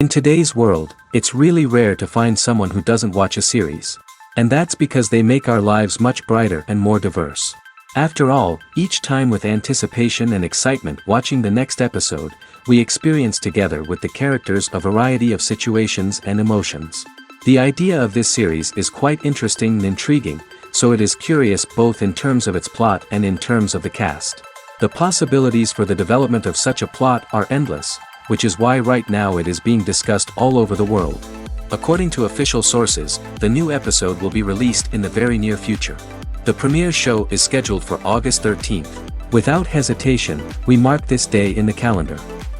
In today's world, it's really rare to find someone who doesn't watch a series. And that's because they make our lives much brighter and more diverse. After all, each time with anticipation and excitement watching the next episode, we experience together with the characters a variety of situations and emotions. The idea of this series is quite interesting and intriguing, so it is curious both in terms of its plot and in terms of the cast. The possibilities for the development of such a plot are endless, which is why right now it is being discussed all over the world. According to official sources, the new episode will be released in the very near future. The premiere show is scheduled for August 13th. Without hesitation, we mark this day in the calendar.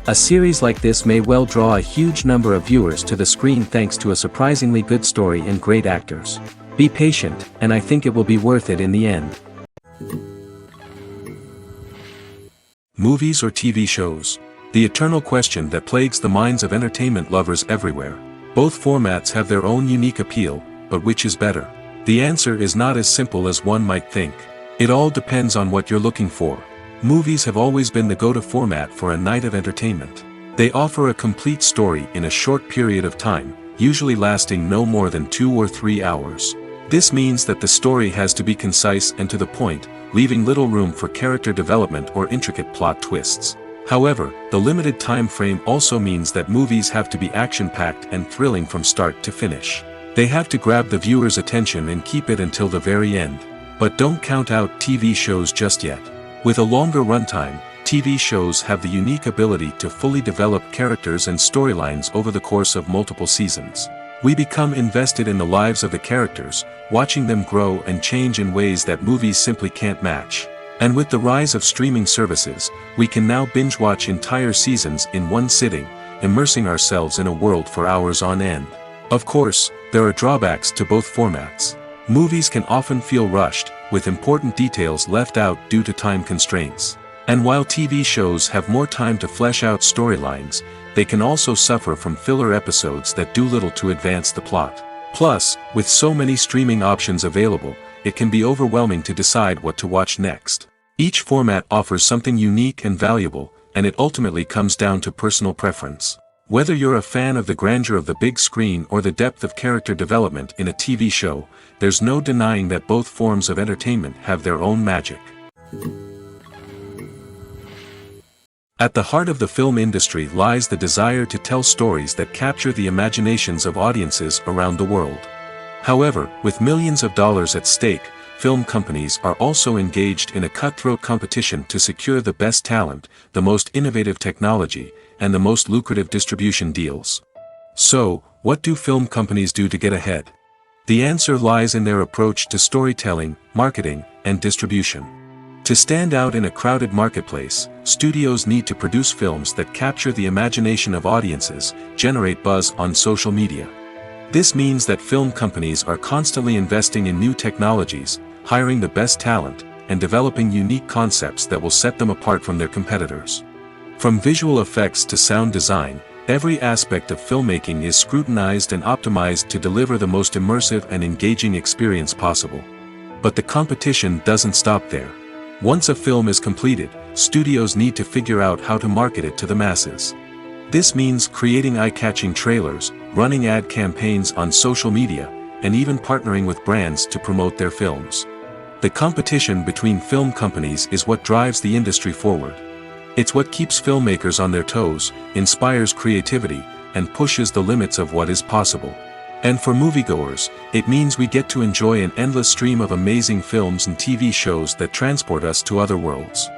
A series like this may well draw a huge number of viewers to the screen thanks to a surprisingly good story and great actors. Be patient, and I think it will be worth it in the end. Movies or TV shows? The eternal question that plagues the minds of entertainment lovers everywhere. Both formats have their own unique appeal, but which is better? The answer is not as simple as one might think. It all depends on what you're looking for. Movies have always been the go-to format for a night of entertainment. They offer a complete story in a short period of time, usually lasting no more than 2 or 3 hours. This means that the story has to be concise and to the point, leaving little room for character development or intricate plot twists. However, the limited time frame also means that movies have to be action-packed and thrilling from start to finish. They have to grab the viewer's attention and keep it until the very end. But don't count out TV shows just yet. With a longer runtime, TV shows have the unique ability to fully develop characters and storylines over the course of multiple seasons. We become invested in the lives of the characters, watching them grow and change in ways that movies simply can't match. And with the rise of streaming services, we can now binge-watch entire seasons in one sitting, immersing ourselves in a world for hours on end. Of course, there are drawbacks to both formats. Movies can often feel rushed, with important details left out due to time constraints. And while TV shows have more time to flesh out storylines, they can also suffer from filler episodes that do little to advance the plot. Plus, with so many streaming options available, it can be overwhelming to decide what to watch next. Each format offers something unique and valuable, and it ultimately comes down to personal preference. Whether you're a fan of the grandeur of the big screen or the depth of character development in a TV show, there's no denying that both forms of entertainment have their own magic. At the heart of the film industry lies the desire to tell stories that capture the imaginations of audiences around the world. However, with millions of dollars at stake, film companies are also engaged in a cutthroat competition to secure the best talent, the most innovative technology, and the most lucrative distribution deals. So, what do film companies do to get ahead? The answer lies in their approach to storytelling, marketing, and distribution. To stand out in a crowded marketplace, studios need to produce films that capture the imagination of audiences, generate buzz on social media. This means that film companies are constantly investing in new technologies, hiring the best talent, and developing unique concepts that will set them apart from their competitors. From visual effects to sound design, every aspect of filmmaking is scrutinized and optimized to deliver the most immersive and engaging experience possible. But the competition doesn't stop there. Once a film is completed, studios need to figure out how to market it to the masses. This means creating eye-catching trailers, running ad campaigns on social media, and even partnering with brands to promote their films. The competition between film companies is what drives the industry forward. It's what keeps filmmakers on their toes, inspires creativity, and pushes the limits of what is possible. And for moviegoers, it means we get to enjoy an endless stream of amazing films and TV shows that transport us to other worlds.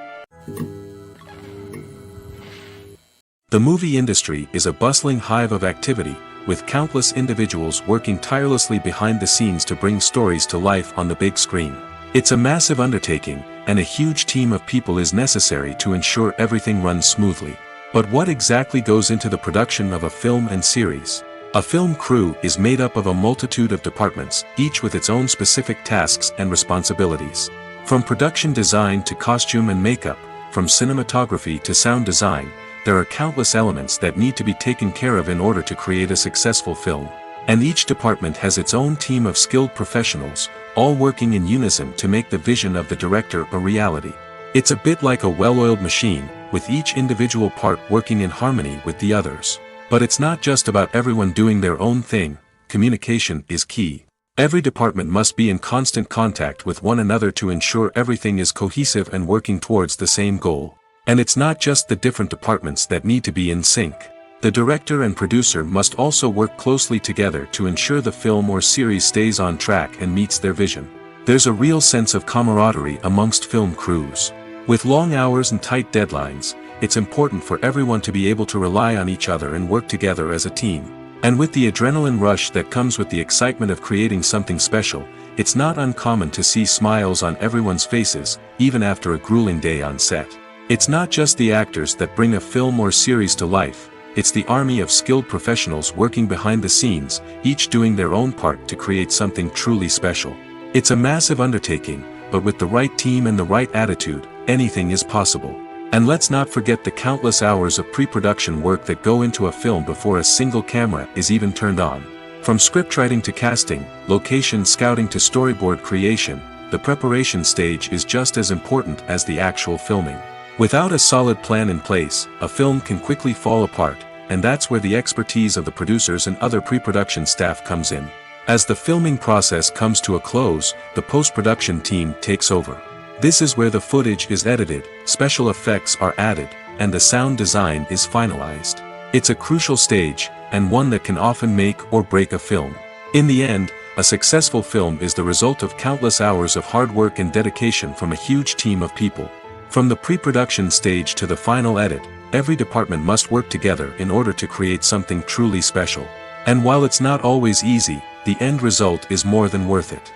The movie industry is a bustling hive of activity, with countless individuals working tirelessly behind the scenes to bring stories to life on the big screen. It's a massive undertaking, and a huge team of people is necessary to ensure everything runs smoothly. But what exactly goes into the production of a film and series? A film crew is made up of a multitude of departments, each with its own specific tasks and responsibilities. From production design to costume and makeup, from cinematography to sound design, there are countless elements that need to be taken care of in order to create a successful film. And each department has its own team of skilled professionals, all working in unison to make the vision of the director a reality. It's a bit like a well-oiled machine, with each individual part working in harmony with the others. But it's not just about everyone doing their own thing, communication is key. Every department must be in constant contact with one another to ensure everything is cohesive and working towards the same goal. And it's not just the different departments that need to be in sync. The director and producer must also work closely together to ensure the film or series stays on track and meets their vision. There's a real sense of camaraderie amongst film crews. With long hours and tight deadlines, it's important for everyone to be able to rely on each other and work together as a team. And with the adrenaline rush that comes with the excitement of creating something special, it's not uncommon to see smiles on everyone's faces, even after a grueling day on set. It's not just the actors that bring a film or series to life, it's the army of skilled professionals working behind the scenes, each doing their own part to create something truly special. It's a massive undertaking, but with the right team and the right attitude, anything is possible. And let's not forget the countless hours of pre-production work that go into a film before a single camera is even turned on. From scriptwriting to casting, location scouting to storyboard creation, the preparation stage is just as important as the actual filming. Without a solid plan in place, a film can quickly fall apart, and that's where the expertise of the producers and other pre-production staff comes in. As the filming process comes to a close, the post-production team takes over. This is where the footage is edited, special effects are added, and the sound design is finalized. It's a crucial stage, and one that can often make or break a film. In the end, a successful film is the result of countless hours of hard work and dedication from a huge team of people. From the pre-production stage to the final edit, every department must work together in order to create something truly special. And while it's not always easy, the end result is more than worth it.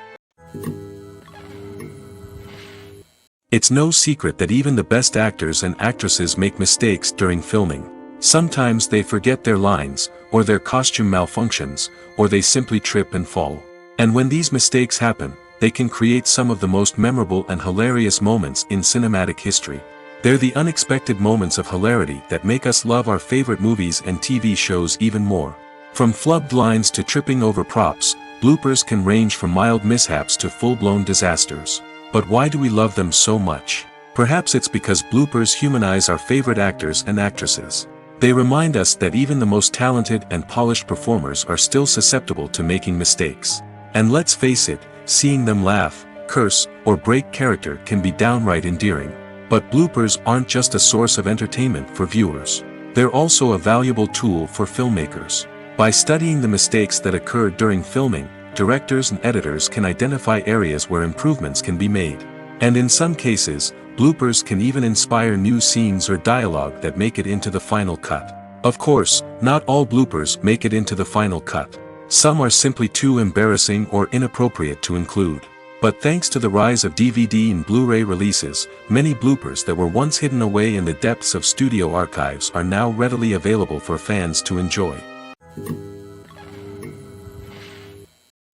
It's no secret that even the best actors and actresses make mistakes during filming. Sometimes they forget their lines, or their costume malfunctions, or they simply trip and fall. And when these mistakes happen, they can create some of the most memorable and hilarious moments in cinematic history. They're the unexpected moments of hilarity that make us love our favorite movies and TV shows even more. From flubbed lines to tripping over props, bloopers can range from mild mishaps to full-blown disasters. But why do we love them so much? Perhaps it's because bloopers humanize our favorite actors and actresses. They remind us that even the most talented and polished performers are still susceptible to making mistakes. And let's face it, seeing them laugh, curse, or break character can be downright endearing. But bloopers aren't just a source of entertainment for viewers. They're also a valuable tool for filmmakers. By studying the mistakes that occurred during filming, directors and editors can identify areas where improvements can be made. And in some cases, bloopers can even inspire new scenes or dialogue that make it into the final cut. Of course, not all bloopers make it into the final cut. Some are simply too embarrassing or inappropriate to include. But thanks to the rise of DVD and Blu-ray releases, many bloopers that were once hidden away in the depths of studio archives are now readily available for fans to enjoy.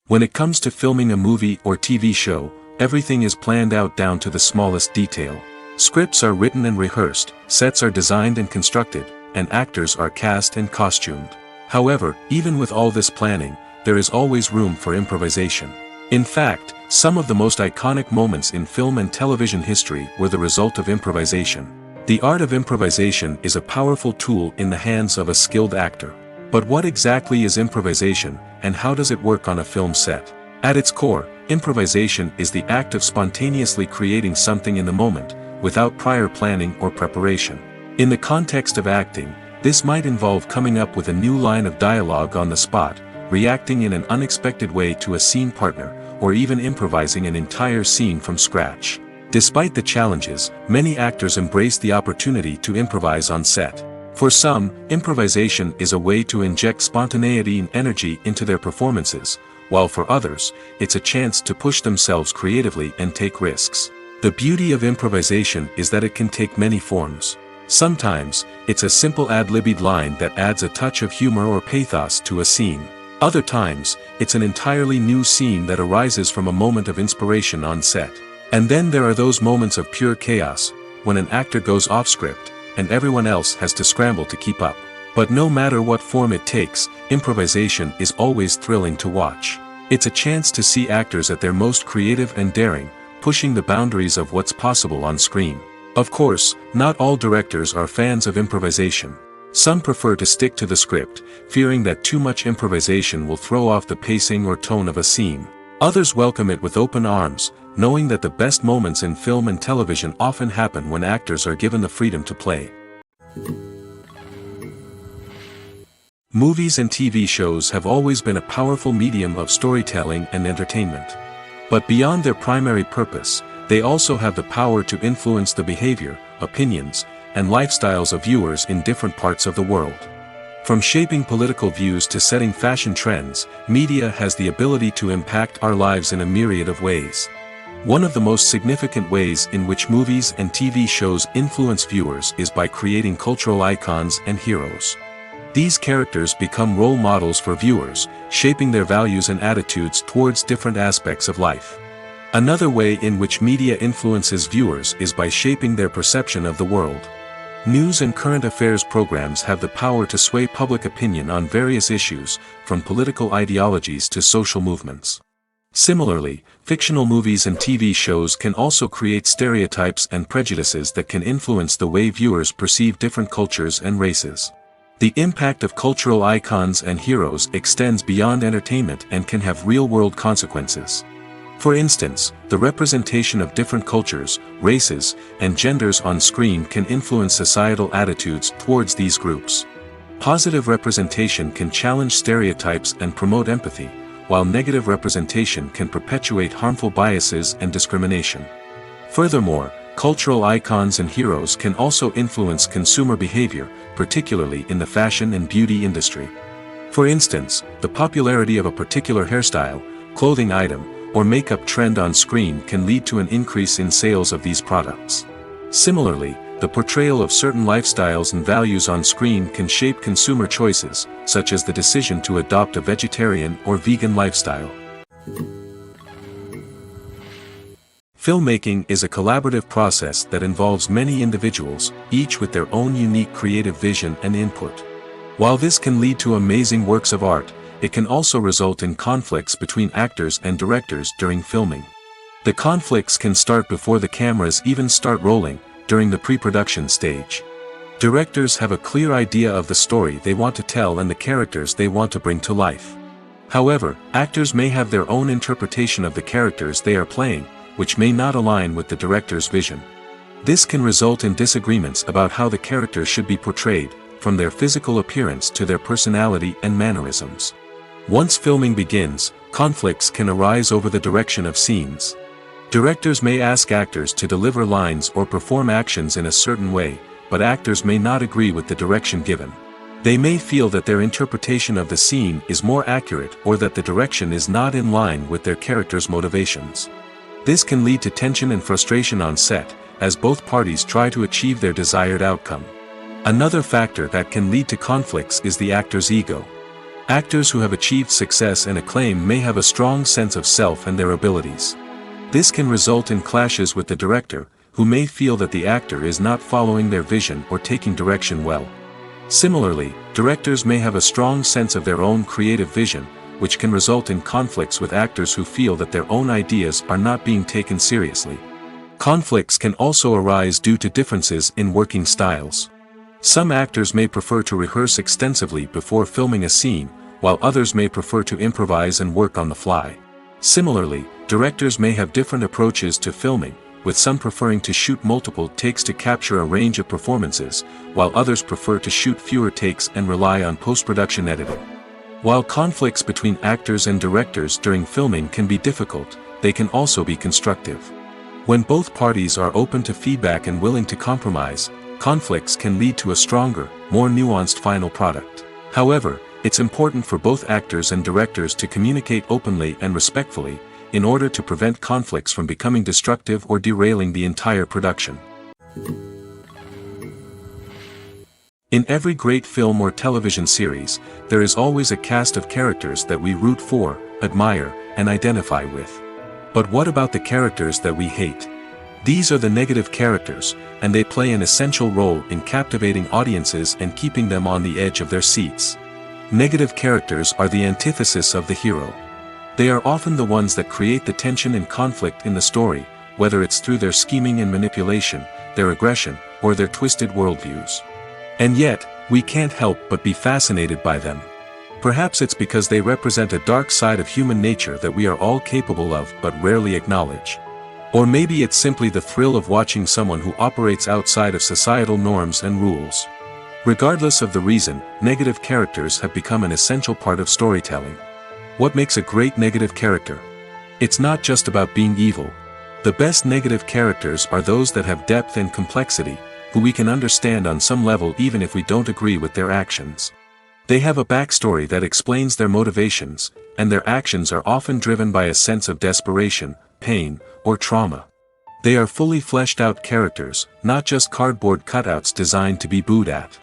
When it comes to filming a movie or TV show, everything is planned out down to the smallest detail. Scripts are written and rehearsed, sets are designed and constructed, and actors are cast and costumed. However, even with all this planning, there is always room for improvisation. In fact, some of the most iconic moments in film and television history were the result of improvisation. The art of improvisation is a powerful tool in the hands of a skilled actor. But what exactly is improvisation, and how does it work on a film set? At its core, improvisation is the act of spontaneously creating something in the moment, without prior planning or preparation. In the context of acting, this might involve coming up with a new line of dialogue on the spot, reacting in an unexpected way to a scene partner, or even improvising an entire scene from scratch. Despite the challenges, many actors embrace the opportunity to improvise on set. For some, improvisation is a way to inject spontaneity and energy into their performances, while for others, it's a chance to push themselves creatively and take risks. The beauty of improvisation is that it can take many forms. Sometimes, it's a simple ad-libbed line that adds a touch of humor or pathos to a scene. Other times, it's an entirely new scene that arises from a moment of inspiration on set. And then there are those moments of pure chaos, when an actor goes off script, and everyone else has to scramble to keep up. But no matter what form it takes, improvisation is always thrilling to watch. It's a chance to see actors at their most creative and daring, pushing the boundaries of what's possible on screen. Of course, not all directors are fans of improvisation. Some prefer to stick to the script, fearing that too much improvisation will throw off the pacing or tone of a scene. Others welcome it with open arms, knowing that the best moments in film and television often happen when actors are given the freedom to play. Movies and TV shows have always been a powerful medium of storytelling and entertainment. But beyond their primary purpose, they also have the power to influence the behavior, opinions, and lifestyles of viewers in different parts of the world. From shaping political views to setting fashion trends, media has the ability to impact our lives in a myriad of ways. One of the most significant ways in which movies and TV shows influence viewers is by creating cultural icons and heroes. These characters become role models for viewers, shaping their values and attitudes towards different aspects of life. Another way in which media influences viewers is by shaping their perception of the world. News and current affairs programs have the power to sway public opinion on various issues, from political ideologies to social movements. Similarly, fictional movies and TV shows can also create stereotypes and prejudices that can influence the way viewers perceive different cultures and races. The impact of cultural icons and heroes extends beyond entertainment and can have real-world consequences. For instance, the representation of different cultures, races, and genders on screen can influence societal attitudes towards these groups. Positive representation can challenge stereotypes and promote empathy, while negative representation can perpetuate harmful biases and discrimination. Furthermore, cultural icons and heroes can also influence consumer behavior, particularly in the fashion and beauty industry. For instance, the popularity of a particular hairstyle, clothing item, or makeup trend on screen can lead to an increase in sales of these products. Similarly, the portrayal of certain lifestyles and values on screen can shape consumer choices, such as the decision to adopt a vegetarian or vegan lifestyle. Filmmaking is a collaborative process that involves many individuals, each with their own unique creative vision and input. While this can lead to amazing works of art, it can also result in conflicts between actors and directors during filming. The conflicts can start before the cameras even start rolling, during the pre-production stage. Directors have a clear idea of the story they want to tell and the characters they want to bring to life. However, actors may have their own interpretation of the characters they are playing, which may not align with the director's vision. This can result in disagreements about how the characters should be portrayed, from their physical appearance to their personality and mannerisms. Once filming begins, conflicts can arise over the direction of scenes. Directors may ask actors to deliver lines or perform actions in a certain way, but actors may not agree with the direction given. They may feel that their interpretation of the scene is more accurate or that the direction is not in line with their character's motivations. This can lead to tension and frustration on set, as both parties try to achieve their desired outcome. Another factor that can lead to conflicts is the actor's ego. Actors who have achieved success and acclaim may have a strong sense of self and their abilities. This can result in clashes with the director, who may feel that the actor is not following their vision or taking direction well. Similarly, directors may have a strong sense of their own creative vision, which can result in conflicts with actors who feel that their own ideas are not being taken seriously. Conflicts can also arise due to differences in working styles. Some actors may prefer to rehearse extensively before filming a scene, while others may prefer to improvise and work on the fly. Similarly, directors may have different approaches to filming, with some preferring to shoot multiple takes to capture a range of performances, while others prefer to shoot fewer takes and rely on post-production editing. While conflicts between actors and directors during filming can be difficult, they can also be constructive. When both parties are open to feedback and willing to compromise, conflicts can lead to a stronger, more nuanced final product. However, it's important for both actors and directors to communicate openly and respectfully, in order to prevent conflicts from becoming destructive or derailing the entire production. In every great film or television series, there is always a cast of characters that we root for, admire, and identify with. But what about the characters that we hate? These are the negative characters, and they play an essential role in captivating audiences and keeping them on the edge of their seats. Negative characters are the antithesis of the hero. They are often the ones that create the tension and conflict in the story, whether it's through their scheming and manipulation, their aggression, or their twisted worldviews. And yet, We can't help but be fascinated by them. Perhaps it's because they represent a dark side of human nature that we are all capable of but rarely acknowledge. Or maybe it's simply the thrill of watching someone who operates outside of societal norms and rules. Regardless of the reason, negative characters have become an essential part of storytelling. What makes a great negative character? It's not just about being evil. The best negative characters are those that have depth and complexity, who we can understand on some level even if we don't agree with their actions. They have a backstory that explains their motivations, and their actions are often driven by a sense of desperation, pain, or trauma. They are fully fleshed out characters, not just cardboard cutouts designed to be booed at.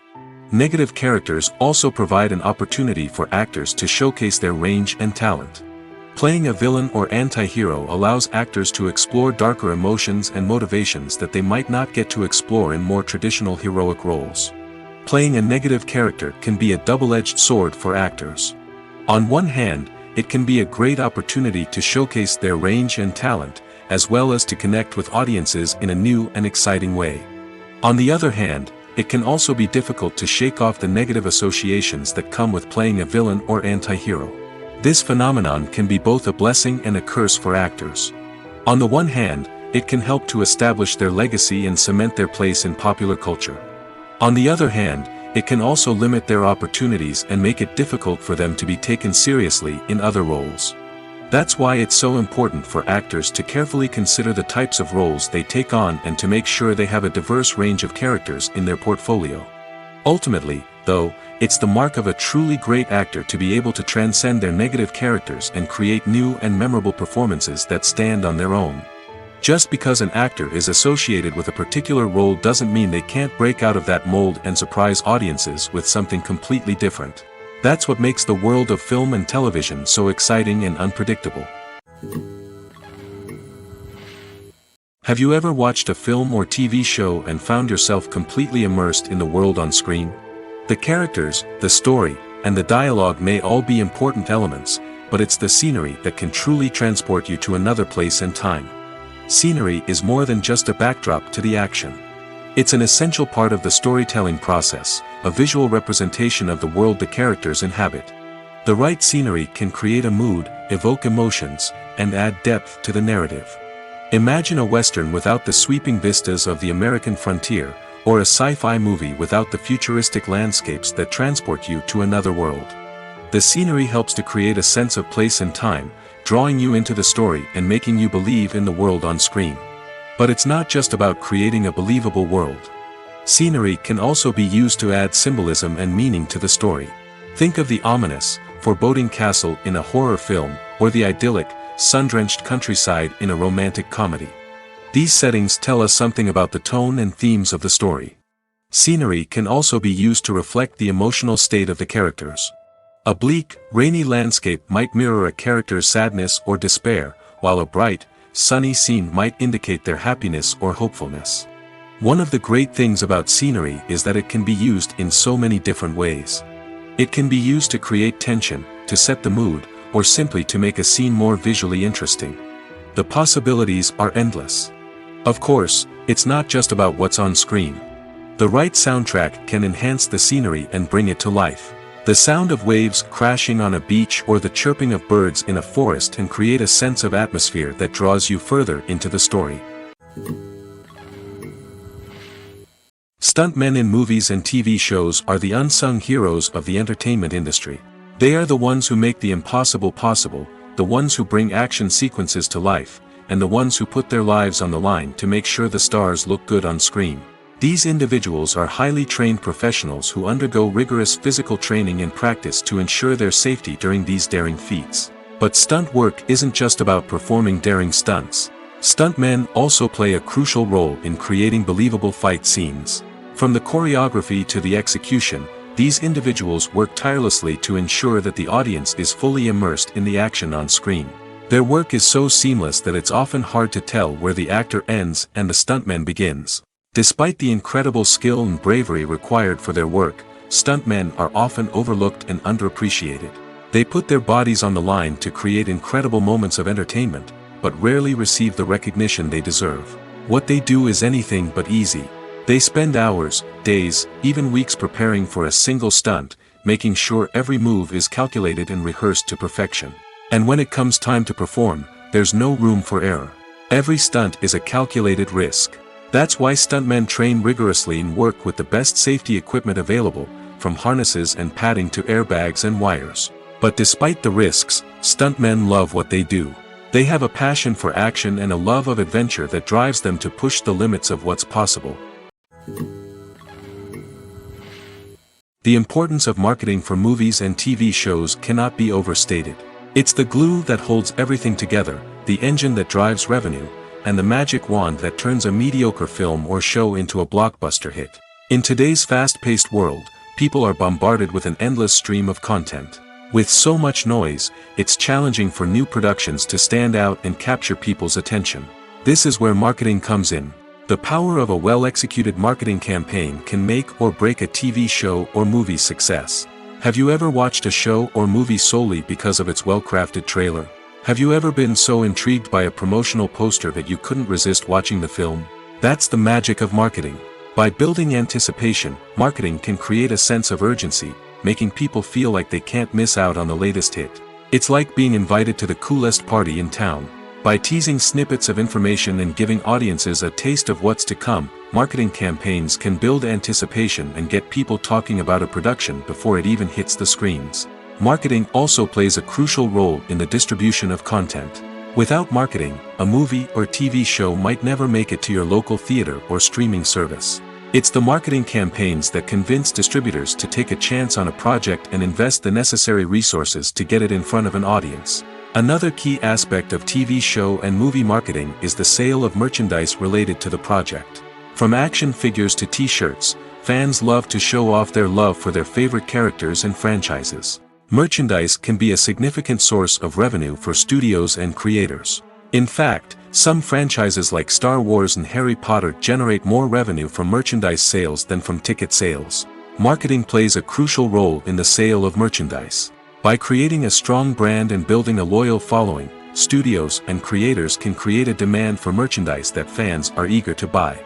Negative characters also provide an opportunity for actors to showcase their range and talent. Playing a villain or anti-hero allows actors to explore darker emotions and motivations that they might not get to explore in more traditional heroic roles. Playing a negative character can be a double-edged sword for actors. On one hand, it can be a great opportunity to showcase their range and talent, as well as to connect with audiences in a new and exciting way. On the other hand, it can also be difficult to shake off the negative associations that come with playing a villain or anti-hero. This phenomenon can be both a blessing and a curse for actors. On the one hand, it can help to establish their legacy and cement their place in popular culture. On the other hand, it can also limit their opportunities and make it difficult for them to be taken seriously in other roles. That's why it's so important for actors to carefully consider the types of roles they take on and to make sure they have a diverse range of characters in their portfolio. Ultimately, though, it's the mark of a truly great actor to be able to transcend their negative characters and create new and memorable performances that stand on their own. Just because an actor is associated with a particular role doesn't mean they can't break out of that mold and surprise audiences with something completely different. That's what makes the world of film and television so exciting and unpredictable. Have you ever watched a film or TV show and found yourself completely immersed in the world on screen? The characters, the story, and the dialogue may all be important elements, but it's the scenery that can truly transport you to another place and time. Scenery is more than just a backdrop to the action. It's an essential part of the storytelling process, a visual representation of the world the characters inhabit. The right scenery can create a mood, evoke emotions, and add depth to the narrative. Imagine a Western without the sweeping vistas of the American frontier, or a sci-fi movie without the futuristic landscapes that transport you to another world. The scenery helps to create a sense of place and time, drawing you into the story and making you believe in the world on screen. But it's not just about creating a believable world. Scenery can also be used to add symbolism and meaning to the story. Think of the ominous, foreboding castle in a horror film, or the idyllic, sun-drenched countryside in a romantic comedy. These settings tell us something about the tone and themes of the story. Scenery can also be used to reflect the emotional state of the characters. A bleak, rainy landscape might mirror a character's sadness or despair, while a bright, sunny scene might indicate their happiness or hopefulness. One of the great things about scenery is that it can be used in so many different ways. It can be used to create tension, to set the mood, or simply to make a scene more visually interesting. The possibilities are endless. Of course, it's not just about what's on screen. The right soundtrack can enhance the scenery and bring it to life. The sound of waves crashing on a beach or the chirping of birds in a forest can create a sense of atmosphere that draws you further into the story. Stuntmen in movies and TV shows are the unsung heroes of the entertainment industry. They are the ones who make the impossible possible, the ones who bring action sequences to life, and the ones who put their lives on the line to make sure the stars look good on screen. These individuals are highly trained professionals who undergo rigorous physical training and practice to ensure their safety during these daring feats. But stunt work isn't just about performing daring stunts. Stuntmen also play a crucial role in creating believable fight scenes. From the choreography to the execution, these individuals work tirelessly to ensure that the audience is fully immersed in the action on screen. Their work is so seamless that it's often hard to tell where the actor ends and the stuntman begins. Despite the incredible skill and bravery required for their work, stuntmen are often overlooked and underappreciated. They put their bodies on the line to create incredible moments of entertainment, but rarely receive the recognition they deserve. What they do is anything but easy. They spend hours, days, even weeks preparing for a single stunt, making sure every move is calculated and rehearsed to perfection. And when it comes time to perform, there's no room for error. Every stunt is a calculated risk. That's why stuntmen train rigorously and work with the best safety equipment available, from harnesses and padding to airbags and wires. But despite the risks, stuntmen love what they do. They have a passion for action and a love of adventure that drives them to push the limits of what's possible. The importance of marketing for movies and TV shows cannot be overstated. It's the glue that holds everything together, the engine that drives revenue, and the magic wand that turns a mediocre film or show into a blockbuster hit. In today's fast-paced world, people are bombarded with an endless stream of content. With so much noise, it's challenging for new productions to stand out and capture people's attention. This is where marketing comes in. The power of a well-executed marketing campaign can make or break a TV show or movie's success. Have you ever watched a show or movie solely because of its well-crafted trailer? Have you ever been so intrigued by a promotional poster that you couldn't resist watching the film? That's the magic of marketing. By building anticipation, marketing can create a sense of urgency, making people feel like they can't miss out on the latest hit. It's like being invited to the coolest party in town. By teasing snippets of information and giving audiences a taste of what's to come, marketing campaigns can build anticipation and get people talking about a production before it even hits the screens. Marketing also plays a crucial role in the distribution of content. Without marketing, a movie or TV show might never make it to your local theater or streaming service. It's the marketing campaigns that convince distributors to take a chance on a project and invest the necessary resources to get it in front of an audience. Another key aspect of TV show and movie marketing is the sale of merchandise related to the project. From action figures to t-shirts, fans love to show off their love for their favorite characters and franchises. Merchandise can be a significant source of revenue for studios and creators. In fact, some franchises like Star Wars and Harry Potter generate more revenue from merchandise sales than from ticket sales. Marketing plays a crucial role in the sale of merchandise. By creating a strong brand and building a loyal following, studios and creators can create a demand for merchandise that fans are eager to buy.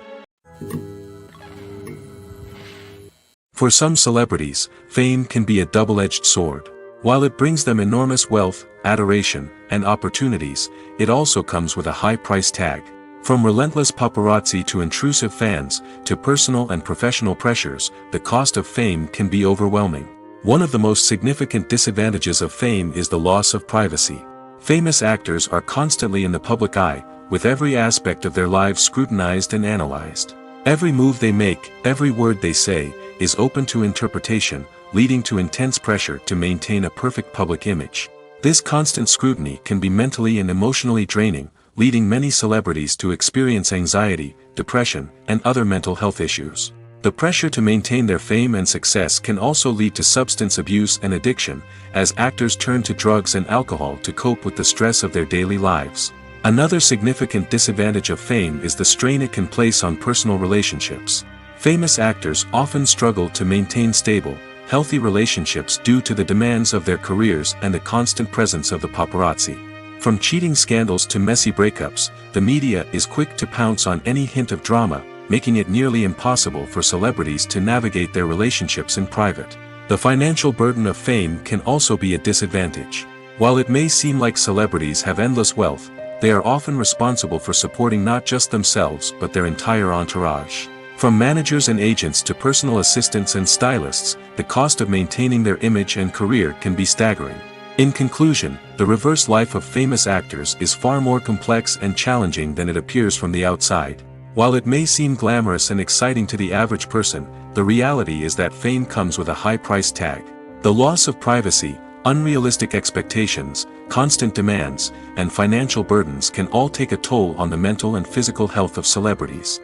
For some celebrities, fame can be a double-edged sword. While it brings them enormous wealth, adoration, and opportunities, it also comes with a high price tag. From relentless paparazzi to intrusive fans, to personal and professional pressures, the cost of fame can be overwhelming. One of the most significant disadvantages of fame is the loss of privacy. Famous actors are constantly in the public eye, with every aspect of their lives scrutinized and analyzed. Every move they make, every word they say, is open to interpretation, leading to intense pressure to maintain a perfect public image. This constant scrutiny can be mentally and emotionally draining, leading many celebrities to experience anxiety, depression, and other mental health issues. The pressure to maintain their fame and success can also lead to substance abuse and addiction, as actors turn to drugs and alcohol to cope with the stress of their daily lives. Another significant disadvantage of fame is the strain it can place on personal relationships. Famous actors often struggle to maintain stable, healthy relationships due to the demands of their careers and the constant presence of the paparazzi. From cheating scandals to messy breakups, the media is quick to pounce on any hint of drama, making it nearly impossible for celebrities to navigate their relationships in private. The financial burden of fame can also be a disadvantage. While it may seem like celebrities have endless wealth, they are often responsible for supporting not just themselves but their entire entourage. From managers and agents to personal assistants and stylists, the cost of maintaining their image and career can be staggering. In conclusion, the reverse life of famous actors is far more complex and challenging than it appears from the outside. While it may seem glamorous and exciting to the average person, the reality is that fame comes with a high price tag. The loss of privacy, unrealistic expectations, constant demands, and financial burdens can all take a toll on the mental and physical health of celebrities.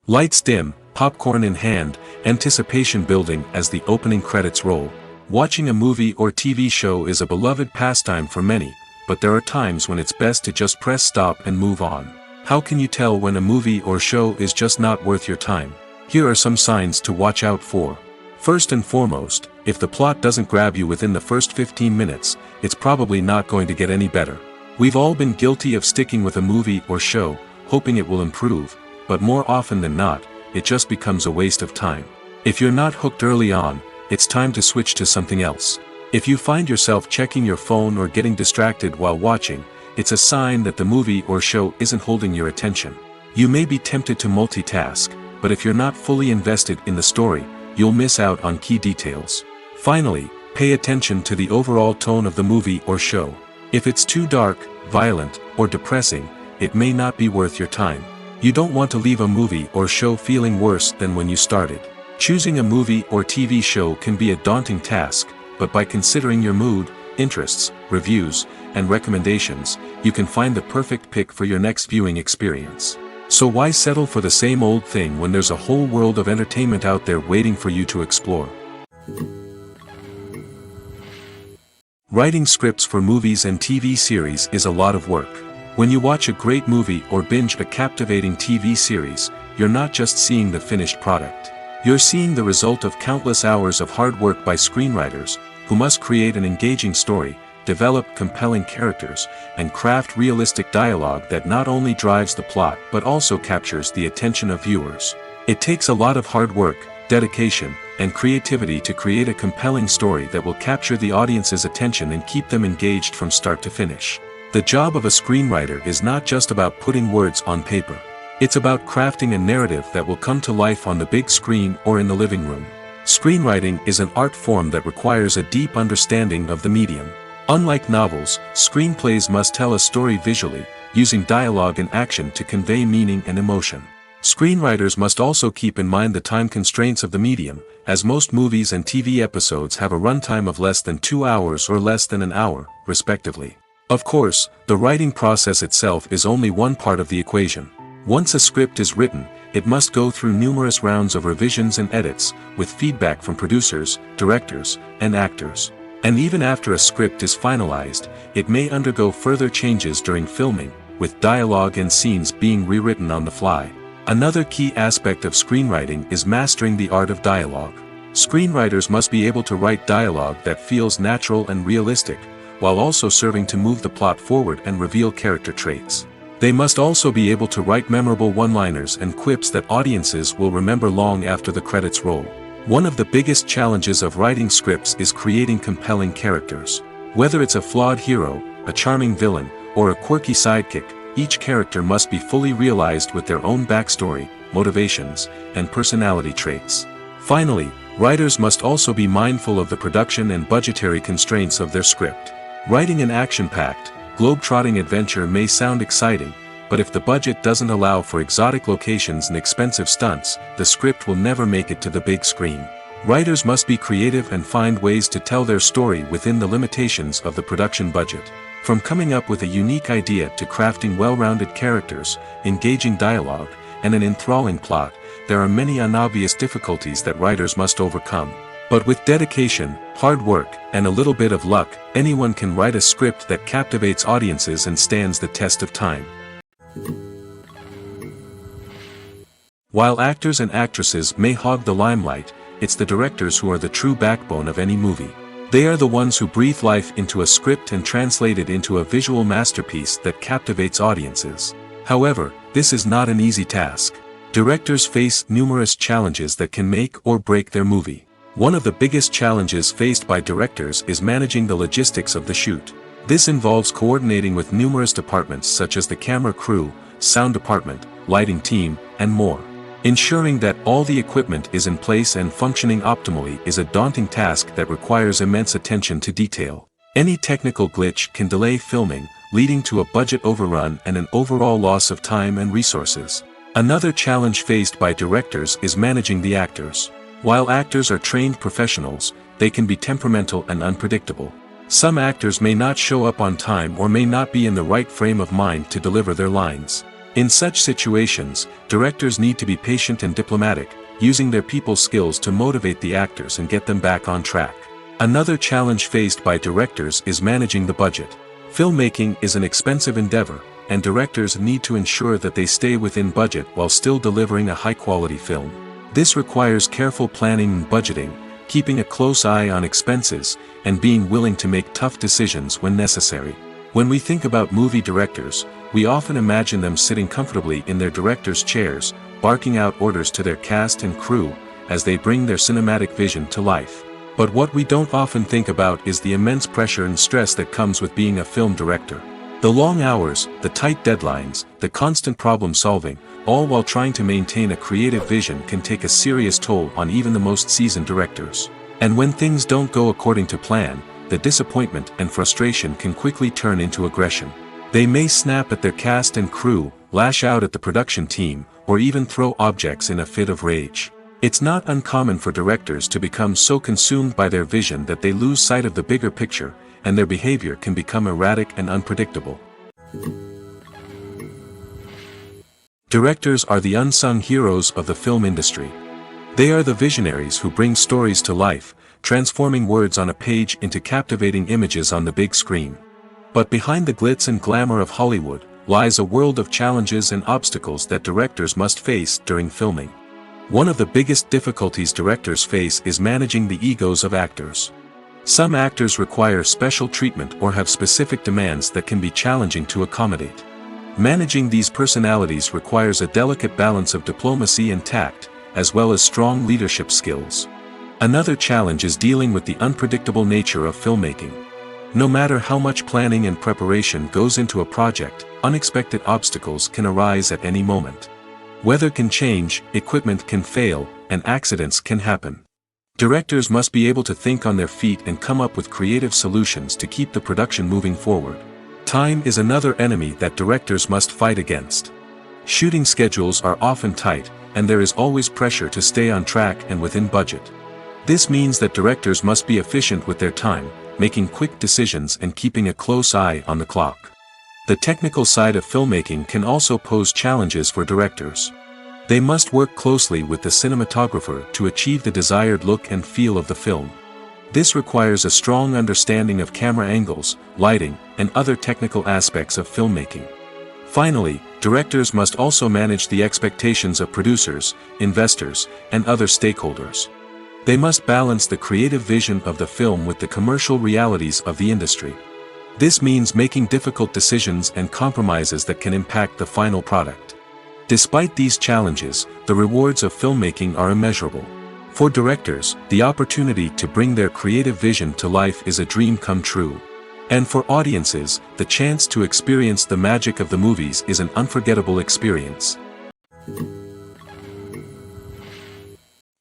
Lights dim, popcorn in hand, anticipation building as the opening credits roll. Watching a movie or TV show is a beloved pastime for many, but there are times when it's best to just press stop and move on. How can you tell when a movie or show is just not worth your time? Here are some signs to watch out for. First and foremost, if the plot doesn't grab you within the first 15 minutes, it's probably not going to get any better. We've all been guilty of sticking with a movie or show, hoping it will improve, but more often than not, it just becomes a waste of time. If you're not hooked early on, it's time to switch to something else. If you find yourself checking your phone or getting distracted while watching, it's a sign that the movie or show isn't holding your attention. You may be tempted to multitask, but if you're not fully invested in the story, you'll miss out on key details. Finally, pay attention to the overall tone of the movie or show. If it's too dark, violent, or depressing, it may not be worth your time. You don't want to leave a movie or show feeling worse than when you started. Choosing a movie or TV show can be a daunting task, but by considering your mood, interests, reviews, and recommendations, you can find the perfect pick for your next viewing experience. So why settle for the same old thing when there's a whole world of entertainment out there waiting for you to explore? Writing scripts for movies and TV series is a lot of work. When you watch a great movie or binge a captivating TV series, you're not just seeing the finished product. You're seeing the result of countless hours of hard work by screenwriters, who must create an engaging story, develop compelling characters, and craft realistic dialogue that not only drives the plot but also captures the attention of viewers. It takes a lot of hard work, dedication, and creativity to create a compelling story that will capture the audience's attention and keep them engaged from start to finish. The job of a screenwriter is not just about putting words on paper. It's about crafting a narrative that will come to life on the big screen or in the living room. Screenwriting is an art form that requires a deep understanding of the medium. Unlike novels, screenplays must tell a story visually, using dialogue and action to convey meaning and emotion. Screenwriters must also keep in mind the time constraints of the medium, as most movies and TV episodes have a runtime of less than 2 hours or less than an hour, respectively. Of course, the writing process itself is only one part of the equation. Once a script is written, it must go through numerous rounds of revisions and edits, with feedback from producers, directors, and actors. And even after a script is finalized, it may undergo further changes during filming, with dialogue and scenes being rewritten on the fly. Another key aspect of screenwriting is mastering the art of dialogue. Screenwriters must be able to write dialogue that feels natural and realistic, while also serving to move the plot forward and reveal character traits. They must also be able to write memorable one-liners and quips that audiences will remember long after the credits roll. One of the biggest challenges of writing scripts is creating compelling characters. Whether it's a flawed hero, a charming villain, or a quirky sidekick, each character must be fully realized with their own backstory, motivations, and personality traits. Finally, writers must also be mindful of the production and budgetary constraints of their script. Writing an action-packed, globe-trotting adventure may sound exciting, but if the budget doesn't allow for exotic locations and expensive stunts, the script will never make it to the big screen. Writers must be creative and find ways to tell their story within the limitations of the production budget. From coming up with a unique idea to crafting well-rounded characters, engaging dialogue, and an enthralling plot, there are many unobvious difficulties that writers must overcome. But with dedication, hard work, and a little bit of luck, anyone can write a script that captivates audiences and stands the test of time. While actors and actresses may hog the limelight, it's the directors who are the true backbone of any movie. They are the ones who breathe life into a script and translate it into a visual masterpiece that captivates audiences. However, this is not an easy task. Directors face numerous challenges that can make or break their movie. One of the biggest challenges faced by directors is managing the logistics of the shoot. This involves coordinating with numerous departments such as the camera crew, sound department, lighting team, and more. Ensuring that all the equipment is in place and functioning optimally is a daunting task that requires immense attention to detail. Any technical glitch can delay filming, leading to a budget overrun and an overall loss of time and resources. Another challenge faced by directors is managing the actors. While actors are trained professionals, they can be temperamental and unpredictable. Some actors may not show up on time or may not be in the right frame of mind to deliver their lines. In such situations, directors need to be patient and diplomatic, using their people skills to motivate the actors and get them back on track. Another challenge faced by directors is managing the budget. Filmmaking is an expensive endeavor, and directors need to ensure that they stay within budget while still delivering a high-quality film. This requires careful planning and budgeting, keeping a close eye on expenses, and being willing to make tough decisions when necessary. When we think about movie directors, we often imagine them sitting comfortably in their director's chairs, barking out orders to their cast and crew, as they bring their cinematic vision to life. But what we don't often think about is the immense pressure and stress that comes with being a film director. The long hours, the tight deadlines, the constant problem solving, all while trying to maintain a creative vision can take a serious toll on even the most seasoned directors. And when things don't go according to plan, the disappointment and frustration can quickly turn into aggression. They may snap at their cast and crew, lash out at the production team, or even throw objects in a fit of rage. It's not uncommon for directors to become so consumed by their vision that they lose sight of the bigger picture, and their behavior can become erratic and unpredictable. Directors are the unsung heroes of the film industry. They are the visionaries who bring stories to life, transforming words on a page into captivating images on the big screen. But behind the glitz and glamour of Hollywood, lies a world of challenges and obstacles that directors must face during filming. One of the biggest difficulties directors face is managing the egos of actors. Some actors require special treatment or have specific demands that can be challenging to accommodate. Managing these personalities requires a delicate balance of diplomacy and tact, as well as strong leadership skills. Another challenge is dealing with the unpredictable nature of filmmaking. No matter how much planning and preparation goes into a project, unexpected obstacles can arise at any moment. Weather can change, equipment can fail, and accidents can happen. Directors must be able to think on their feet and come up with creative solutions to keep the production moving forward. Time is another enemy that directors must fight against. Shooting schedules are often tight, and there is always pressure to stay on track and within budget. This means that directors must be efficient with their time, making quick decisions and keeping a close eye on the clock. The technical side of filmmaking can also pose challenges for directors. They must work closely with the cinematographer to achieve the desired look and feel of the film. This requires a strong understanding of camera angles, lighting, and other technical aspects of filmmaking. Finally, directors must also manage the expectations of producers, investors, and other stakeholders. They must balance the creative vision of the film with the commercial realities of the industry. This means making difficult decisions and compromises that can impact the final product. Despite these challenges, the rewards of filmmaking are immeasurable. For directors, the opportunity to bring their creative vision to life is a dream come true. And for audiences, the chance to experience the magic of the movies is an unforgettable experience.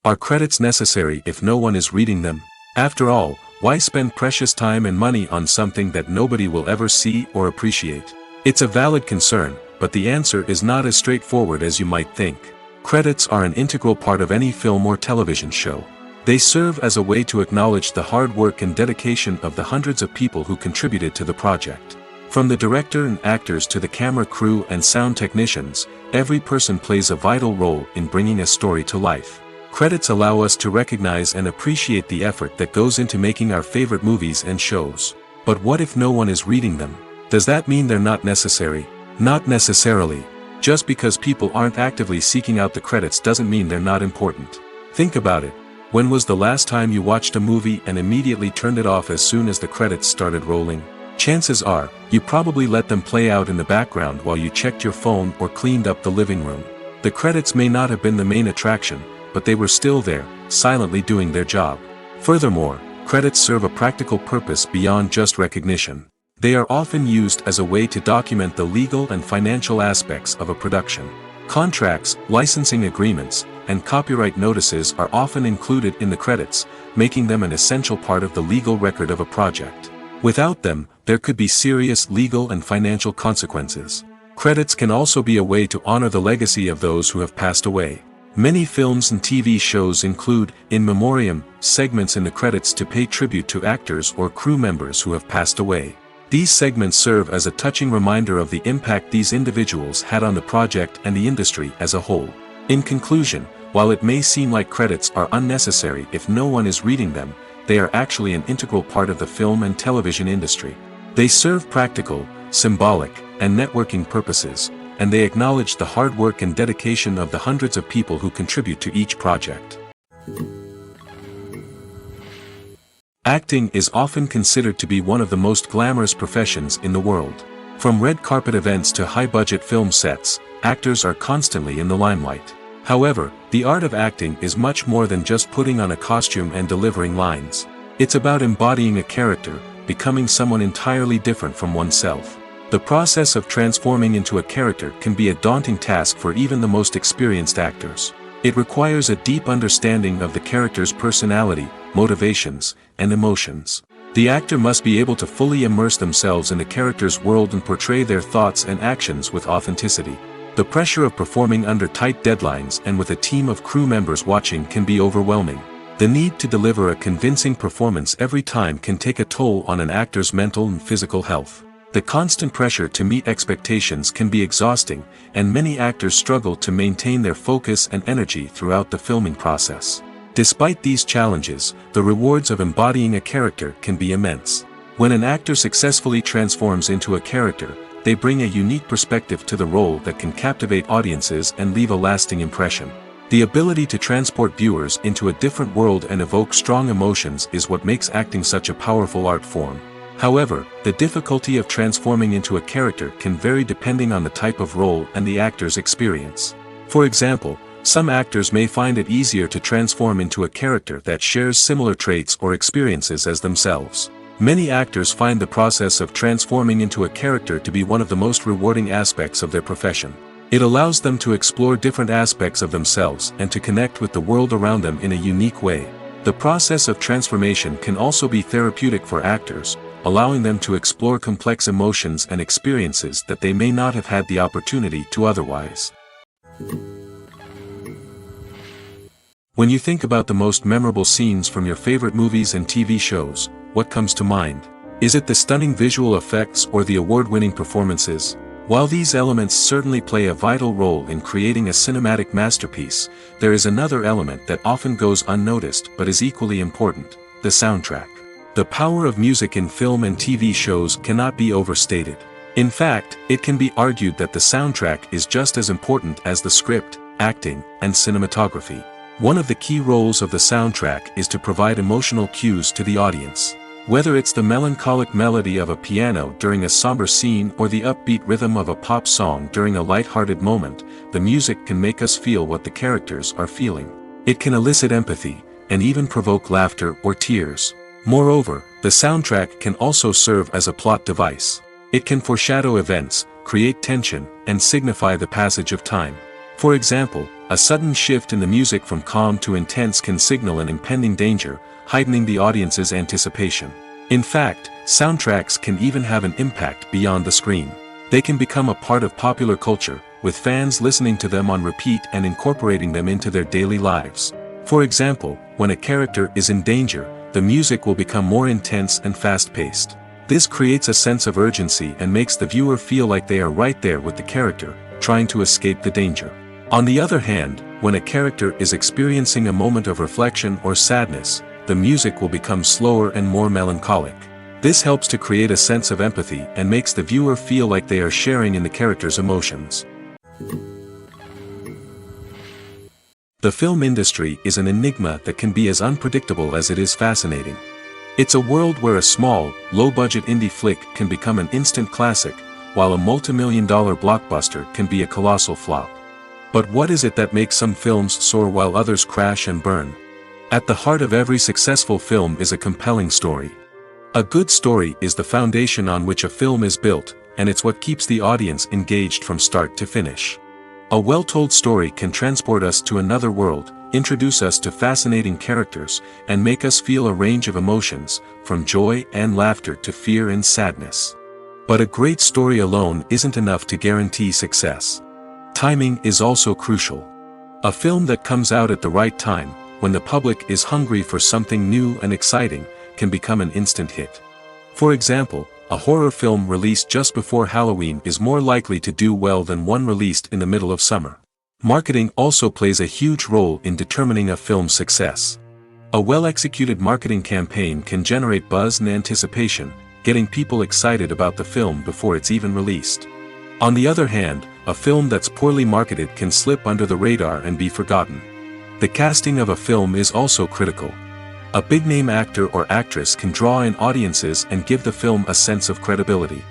Are credits necessary if no one is reading them? After all, why spend precious time and money on something that nobody will ever see or appreciate? It's a valid concern, but the answer is not as straightforward as you might think. Credits are an integral part of any film or television show. They serve as a way to acknowledge the hard work and dedication of the hundreds of people who contributed to the project. From the director and actors to the camera crew and sound technicians, every person plays a vital role in bringing a story to life. Credits allow us to recognize and appreciate the effort that goes into making our favorite movies and shows. But what if no one is reading them? Does that mean they're not necessary? Not necessarily. Just because people aren't actively seeking out the credits doesn't mean they're not important. Think about it. When was the last time you watched a movie and immediately turned it off as soon as the credits started rolling? Chances are, you probably let them play out in the background while you checked your phone or cleaned up the living room. The credits may not have been the main attraction, but they were still there, silently doing their job. Furthermore, credits serve a practical purpose beyond just recognition. They are often used as a way to document the legal and financial aspects of a production. Contracts, licensing agreements, and copyright notices are often included in the credits, making them an essential part of the legal record of a project. Without them, there could be serious legal and financial consequences. Credits can also be a way to honor the legacy of those who have passed away. Many films and TV shows include, in memoriam, segments in the credits to pay tribute to actors or crew members who have passed away. These segments serve as a touching reminder of the impact these individuals had on the project and the industry as a whole. In conclusion, while it may seem like credits are unnecessary if no one is reading them, they are actually an integral part of the film and television industry. They serve practical, symbolic, and networking purposes, and they acknowledge the hard work and dedication of the hundreds of people who contribute to each project. Acting is often considered to be one of the most glamorous professions in the world. From red carpet events to high-budget film sets, actors are constantly in the limelight. However, the art of acting is much more than just putting on a costume and delivering lines. It's about embodying a character, becoming someone entirely different from oneself. The process of transforming into a character can be a daunting task for even the most experienced actors. It requires a deep understanding of the character's personality, motivations, and emotions. The actor must be able to fully immerse themselves in the character's world and portray their thoughts and actions with authenticity. The pressure of performing under tight deadlines and with a team of crew members watching can be overwhelming. The need to deliver a convincing performance every time can take a toll on an actor's mental and physical health. The constant pressure to meet expectations can be exhausting, and many actors struggle to maintain their focus and energy throughout the filming process. Despite these challenges, the rewards of embodying a character can be immense. When an actor successfully transforms into a character, they bring a unique perspective to the role that can captivate audiences and leave a lasting impression. The ability to transport viewers into a different world and evoke strong emotions is what makes acting such a powerful art form. However, the difficulty of transforming into a character can vary depending on the type of role and the actor's experience. For example, some actors may find it easier to transform into a character that shares similar traits or experiences as themselves. Many actors find the process of transforming into a character to be one of the most rewarding aspects of their profession. It allows them to explore different aspects of themselves and to connect with the world around them in a unique way. The process of transformation can also be therapeutic for actors, allowing them to explore complex emotions and experiences that they may not have had the opportunity to otherwise. When you think about the most memorable scenes from your favorite movies and TV shows, what comes to mind? Is it the stunning visual effects or the award-winning performances? While these elements certainly play a vital role in creating a cinematic masterpiece, there is another element that often goes unnoticed but is equally important: the soundtrack. The power of music in film and TV shows cannot be overstated. In fact, it can be argued that the soundtrack is just as important as the script, acting, and cinematography. One of the key roles of the soundtrack is to provide emotional cues to the audience. Whether it's the melancholic melody of a piano during a somber scene or the upbeat rhythm of a pop song during a light-hearted moment, the music can make us feel what the characters are feeling. It can elicit empathy, and even provoke laughter or tears. Moreover, the soundtrack can also serve as a plot device. It can foreshadow events, create tension, and signify the passage of time. For example, a sudden shift in the music from calm to intense can signal an impending danger, heightening the audience's anticipation. In fact, soundtracks can even have an impact beyond the screen. They can become a part of popular culture, with fans listening to them on repeat and incorporating them into their daily lives. For example, when a character is in danger, the music will become more intense and fast-paced. This creates a sense of urgency and makes the viewer feel like they are right there with the character, trying to escape the danger. On the other hand, when a character is experiencing a moment of reflection or sadness, the music will become slower and more melancholic. This helps to create a sense of empathy and makes the viewer feel like they are sharing in the character's emotions. The film industry is an enigma that can be as unpredictable as it is fascinating. It's a world where a small, low-budget indie flick can become an instant classic, while a multi-million-dollar blockbuster can be a colossal flop. But what is it that makes some films soar while others crash and burn? At the heart of every successful film is a compelling story. A good story is the foundation on which a film is built, and it's what keeps the audience engaged from start to finish. A well-told story can transport us to another world, introduce us to fascinating characters, and make us feel a range of emotions, from joy and laughter to fear and sadness. But a great story alone isn't enough to guarantee success. Timing is also crucial. A film that comes out at the right time, when the public is hungry for something new and exciting, can become an instant hit. For example, a horror film released just before Halloween is more likely to do well than one released in the middle of summer. Marketing also plays a huge role in determining a film's success. A well-executed marketing campaign can generate buzz and anticipation, getting people excited about the film before it's even released. On the other hand, a film that's poorly marketed can slip under the radar and be forgotten. The casting of a film is also critical. A big-name actor or actress can draw in audiences and give the film a sense of credibility.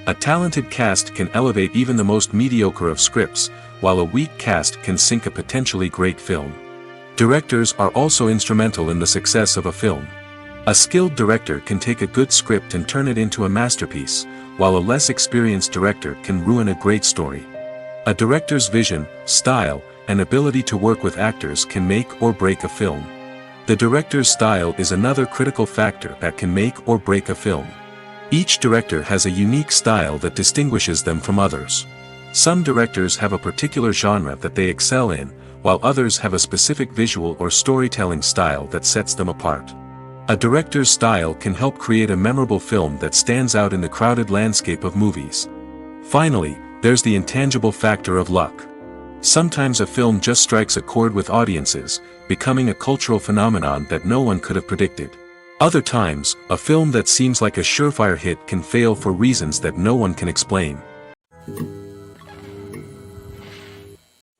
A talented cast can elevate even the most mediocre of scripts, while a weak cast can sink a potentially great film. Directors are also instrumental in the success of a film. A skilled director can take a good script and turn it into a masterpiece, while a less experienced director can ruin a great story. A director's vision, style, and ability to work with actors can make or break a film. The director's style is another critical factor that can make or break a film. Each director has a unique style that distinguishes them from others. Some directors have a particular genre that they excel in, while others have a specific visual or storytelling style that sets them apart. A director's style can help create a memorable film that stands out in the crowded landscape of movies. Finally, there's the intangible factor of luck. Sometimes a film just strikes a chord with audiences, becoming a cultural phenomenon that no one could have predicted. Other times, a film that seems like a surefire hit can fail for reasons that no one can explain.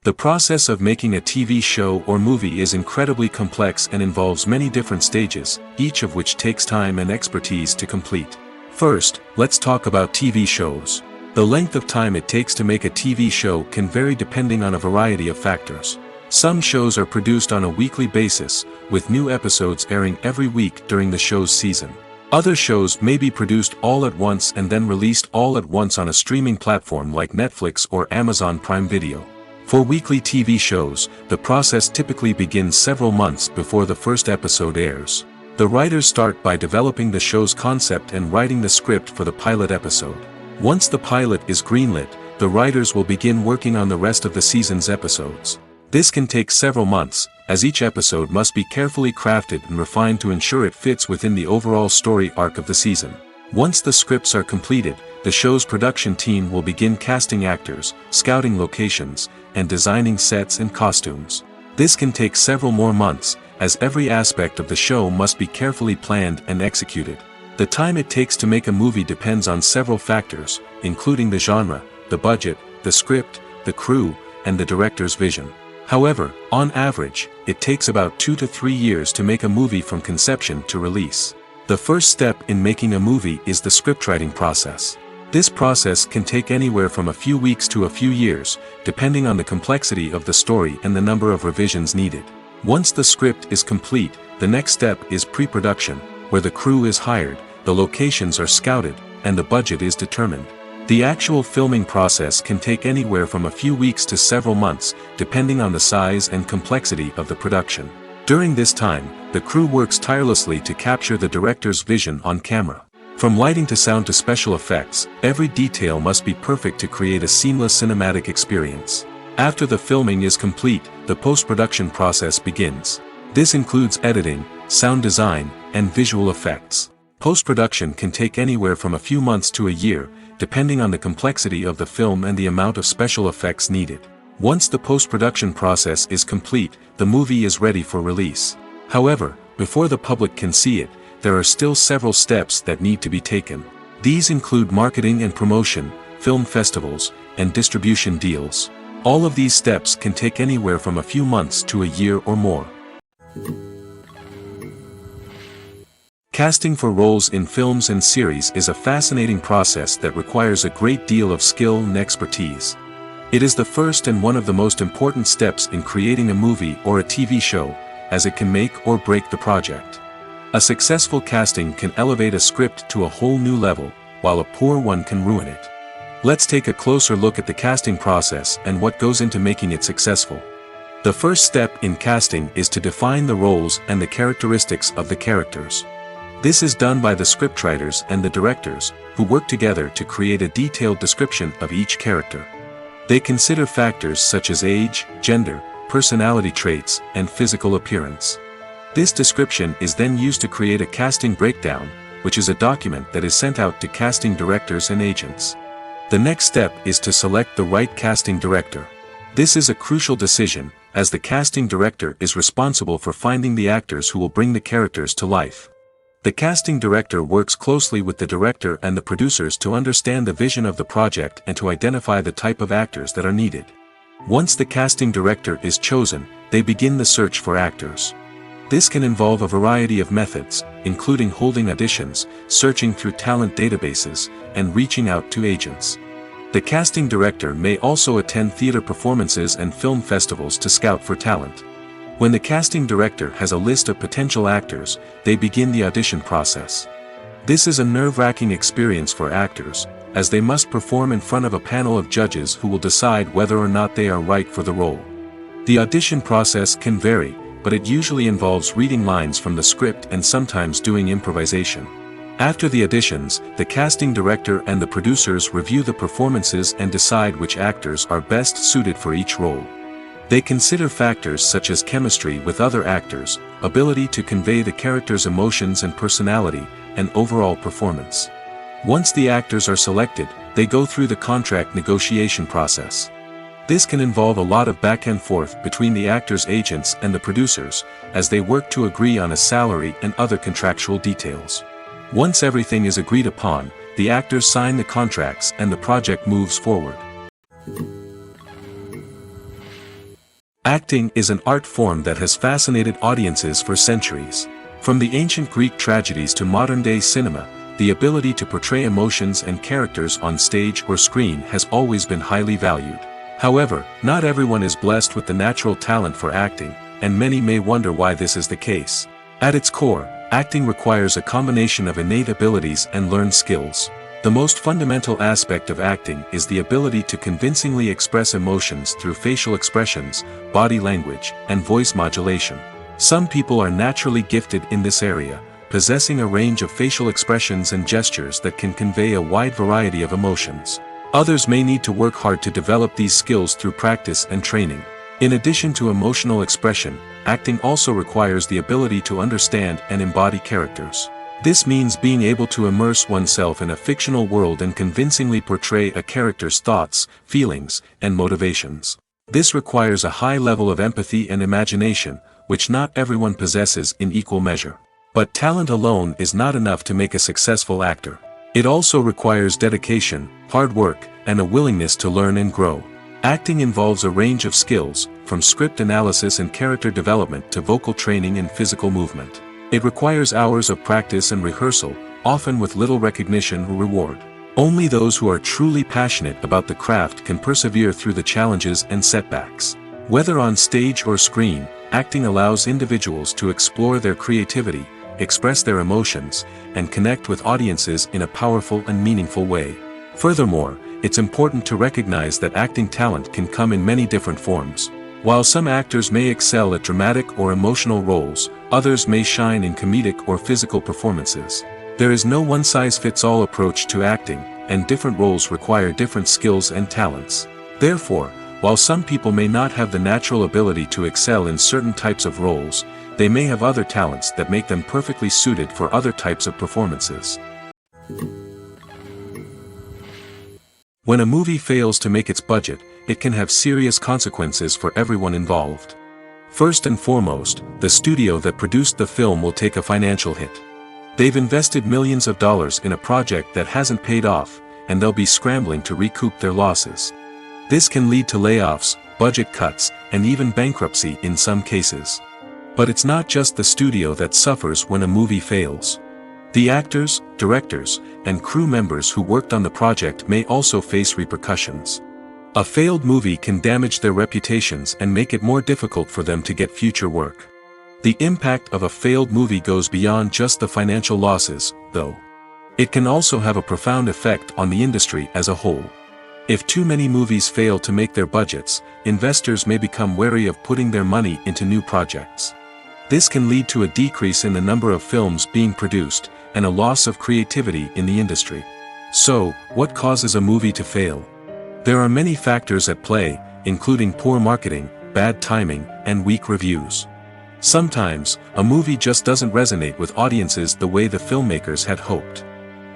The process of making a TV show or movie is incredibly complex and involves many different stages, each of which takes time and expertise to complete. First, let's talk about TV shows. The length of time it takes to make a TV show can vary depending on a variety of factors. Some shows are produced on a weekly basis, with new episodes airing every week during the show's season. Other shows may be produced all at once and then released all at once on a streaming platform like Netflix or Amazon Prime Video. For weekly TV shows, the process typically begins several months before the first episode airs. The writers start by developing the show's concept and writing the script for the pilot episode. Once the pilot is greenlit, the writers will begin working on the rest of the season's episodes. This can take several months, as each episode must be carefully crafted and refined to ensure it fits within the overall story arc of the season. Once the scripts are completed, the show's production team will begin casting actors, scouting locations, and designing sets and costumes. This can take several more months, as every aspect of the show must be carefully planned and executed. The time it takes to make a movie depends on several factors, including the genre, the budget, the script, the crew, and the director's vision. However, on average, it takes about 2 to 3 years to make a movie from conception to release. The first step in making a movie is the scriptwriting process. This process can take anywhere from a few weeks to a few years, depending on the complexity of the story and the number of revisions needed. Once the script is complete, the next step is pre-production, where the crew is hired, the locations are scouted, and the budget is determined. The actual filming process can take anywhere from a few weeks to several months, depending on the size and complexity of the production. During this time, the crew works tirelessly to capture the director's vision on camera. From lighting to sound to special effects, every detail must be perfect to create a seamless cinematic experience. After the filming is complete, the post-production process begins. This includes editing, sound design, and visual effects. Post-production can take anywhere from a few months to a year, depending on the complexity of the film and the amount of special effects needed. Once the post-production process is complete, the movie is ready for release. However, before the public can see it, there are still several steps that need to be taken. These include marketing and promotion, film festivals, and distribution deals. All of these steps can take anywhere from a few months to a year or more. Casting for roles in films and series is a fascinating process that requires a great deal of skill and expertise. It is the first and one of the most important steps in creating a movie or a TV show, as it can make or break the project. A successful casting can elevate a script to a whole new level, while a poor one can ruin it. Let's take a closer look at the casting process and what goes into making it successful. The first step in casting is to define the roles and the characteristics of the characters. This is done by the scriptwriters and the directors, who work together to create a detailed description of each character. They consider factors such as age, gender, personality traits, and physical appearance. This description is then used to create a casting breakdown, which is a document that is sent out to casting directors and agents. The next step is to select the right casting director. This is a crucial decision, as the casting director is responsible for finding the actors who will bring the characters to life. The casting director works closely with the director and the producers to understand the vision of the project and to identify the type of actors that are needed. Once the casting director is chosen, they begin the search for actors. This can involve a variety of methods, including holding auditions, searching through talent databases, and reaching out to agents. The casting director may also attend theater performances and film festivals to scout for talent. When the casting director has a list of potential actors, they begin the audition process. This is a nerve-wracking experience for actors, as they must perform in front of a panel of judges who will decide whether or not they are right for the role. The audition process can vary, but it usually involves reading lines from the script and sometimes doing improvisation. After the auditions, the casting director and the producers review the performances and decide which actors are best suited for each role. They consider factors such as chemistry with other actors, ability to convey the character's emotions and personality, and overall performance. Once the actors are selected, they go through the contract negotiation process. This can involve a lot of back and forth between the actors' agents and the producers, as they work to agree on a salary and other contractual details. Once everything is agreed upon, the actors sign the contracts and the project moves forward. Acting is an art form that has fascinated audiences for centuries. From the ancient Greek tragedies to modern-day cinema, the ability to portray emotions and characters on stage or screen has always been highly valued. However, not everyone is blessed with the natural talent for acting, and many may wonder why this is the case. At its core, acting requires a combination of innate abilities and learned skills. The most fundamental aspect of acting is the ability to convincingly express emotions through facial expressions, body language, and voice modulation. Some people are naturally gifted in this area, possessing a range of facial expressions and gestures that can convey a wide variety of emotions. Others may need to work hard to develop these skills through practice and training. In addition to emotional expression, acting also requires the ability to understand and embody characters. This means being able to immerse oneself in a fictional world and convincingly portray a character's thoughts, feelings, and motivations. This requires a high level of empathy and imagination, which not everyone possesses in equal measure. But talent alone is not enough to make a successful actor. It also requires dedication, hard work, and a willingness to learn and grow. Acting involves a range of skills, from script analysis and character development to vocal training and physical movement. It requires hours of practice and rehearsal, often with little recognition or reward. Only those who are truly passionate about the craft can persevere through the challenges and setbacks. Whether on stage or screen, acting allows individuals to explore their creativity, express their emotions, and connect with audiences in a powerful and meaningful way. Furthermore, it's important to recognize that acting talent can come in many different forms. While some actors may excel at dramatic or emotional roles, others may shine in comedic or physical performances. There is no one-size-fits-all approach to acting, and different roles require different skills and talents. Therefore, while some people may not have the natural ability to excel in certain types of roles, they may have other talents that make them perfectly suited for other types of performances. When a movie fails to make its budget, it can have serious consequences for everyone involved. First and foremost, the studio that produced the film will take a financial hit. They've invested millions of dollars in a project that hasn't paid off, and they'll be scrambling to recoup their losses. This can lead to layoffs, budget cuts, and even bankruptcy in some cases. But it's not just the studio that suffers when a movie fails. The actors, directors, and crew members who worked on the project may also face repercussions. A failed movie can damage their reputations and make it more difficult for them to get future work. The impact of a failed movie goes beyond just the financial losses, though. It can also have a profound effect on the industry as a whole. If too many movies fail to make their budgets, investors may become wary of putting their money into new projects. This can lead to a decrease in the number of films being produced, and a loss of creativity in the industry. So, what causes a movie to fail? There are many factors at play, including poor marketing, bad timing, and weak reviews. Sometimes, a movie just doesn't resonate with audiences the way the filmmakers had hoped.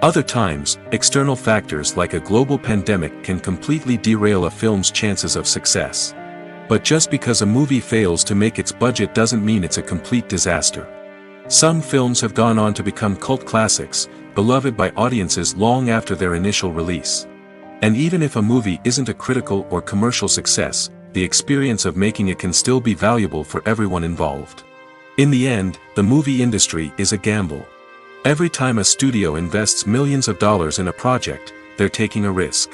Other times, external factors like a global pandemic can completely derail a film's chances of success. But just because a movie fails to make its budget doesn't mean it's a complete disaster. Some films have gone on to become cult classics, beloved by audiences long after their initial release. And even if a movie isn't a critical or commercial success, the experience of making it can still be valuable for everyone involved. In the end, the movie industry is a gamble. Every time a studio invests millions of dollars in a project, they're taking a risk.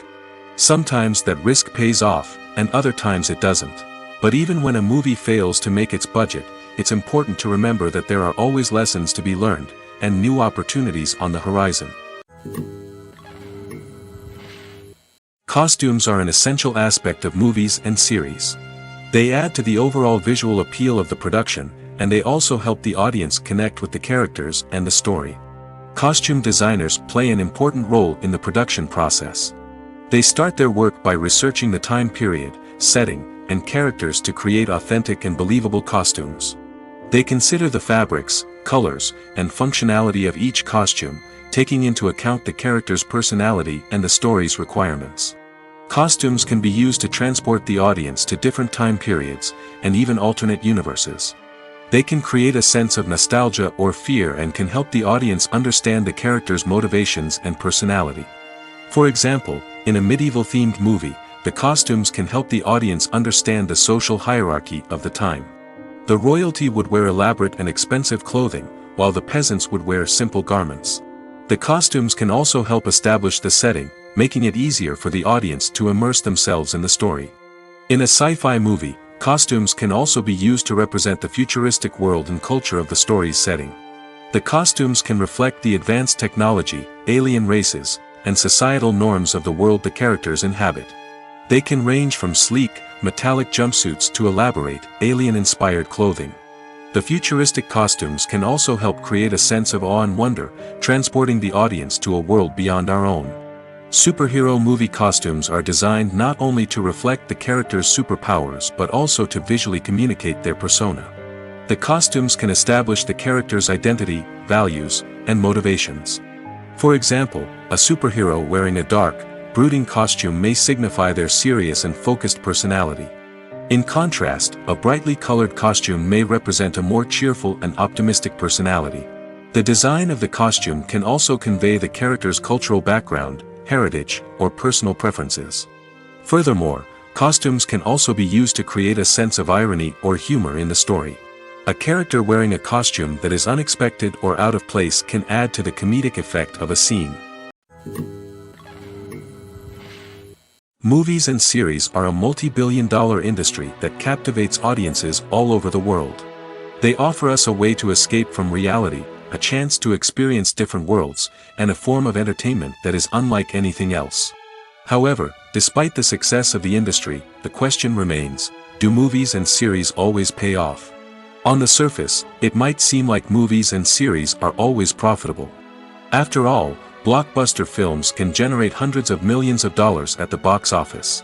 Sometimes that risk pays off, and other times it doesn't. But even when a movie fails to make its budget, it's important to remember that there are always lessons to be learned, and new opportunities on the horizon. Costumes are an essential aspect of movies and series. They add to the overall visual appeal of the production, and they also help the audience connect with the characters and the story. Costume designers play an important role in the production process. They start their work by researching the time period, setting, and characters to create authentic and believable costumes. They consider the fabrics, colors, and functionality of each costume, taking into account the character's personality and the story's requirements. Costumes can be used to transport the audience to different time periods, and even alternate universes. They can create a sense of nostalgia or fear and can help the audience understand the character's motivations and personality. For example, in a medieval-themed movie, the costumes can help the audience understand the social hierarchy of the time. The royalty would wear elaborate and expensive clothing, while the peasants would wear simple garments. The costumes can also help establish the setting, making it easier for the audience to immerse themselves in the story. In a sci-fi movie, costumes can also be used to represent the futuristic world and culture of the story's setting. The costumes can reflect the advanced technology, alien races, and societal norms of the world the characters inhabit. They can range from sleek, metallic jumpsuits to elaborate, alien-inspired clothing. The futuristic costumes can also help create a sense of awe and wonder, transporting the audience to a world beyond our own. Superhero movie costumes are designed not only to reflect the character's superpowers but also to visually communicate their persona. The costumes can establish the character's identity, values, and motivations. For example, a superhero wearing a dark, brooding costume may signify their serious and focused personality. In contrast, a brightly colored costume may represent a more cheerful and optimistic personality. The design of the costume can also convey the character's cultural background, heritage, or personal preferences. Furthermore, costumes can also be used to create a sense of irony or humor in the story. A character wearing a costume that is unexpected or out of place can add to the comedic effect of a scene. Movies and series are a multi-billion-dollar industry that captivates audiences all over the world. They offer us a way to escape from reality, a chance to experience different worlds, and a form of entertainment that is unlike anything else. However, despite the success of the industry, the question remains, do movies and series always pay off? On the surface, it might seem like movies and series are always profitable. After all, blockbuster films can generate hundreds of millions of dollars at the box office.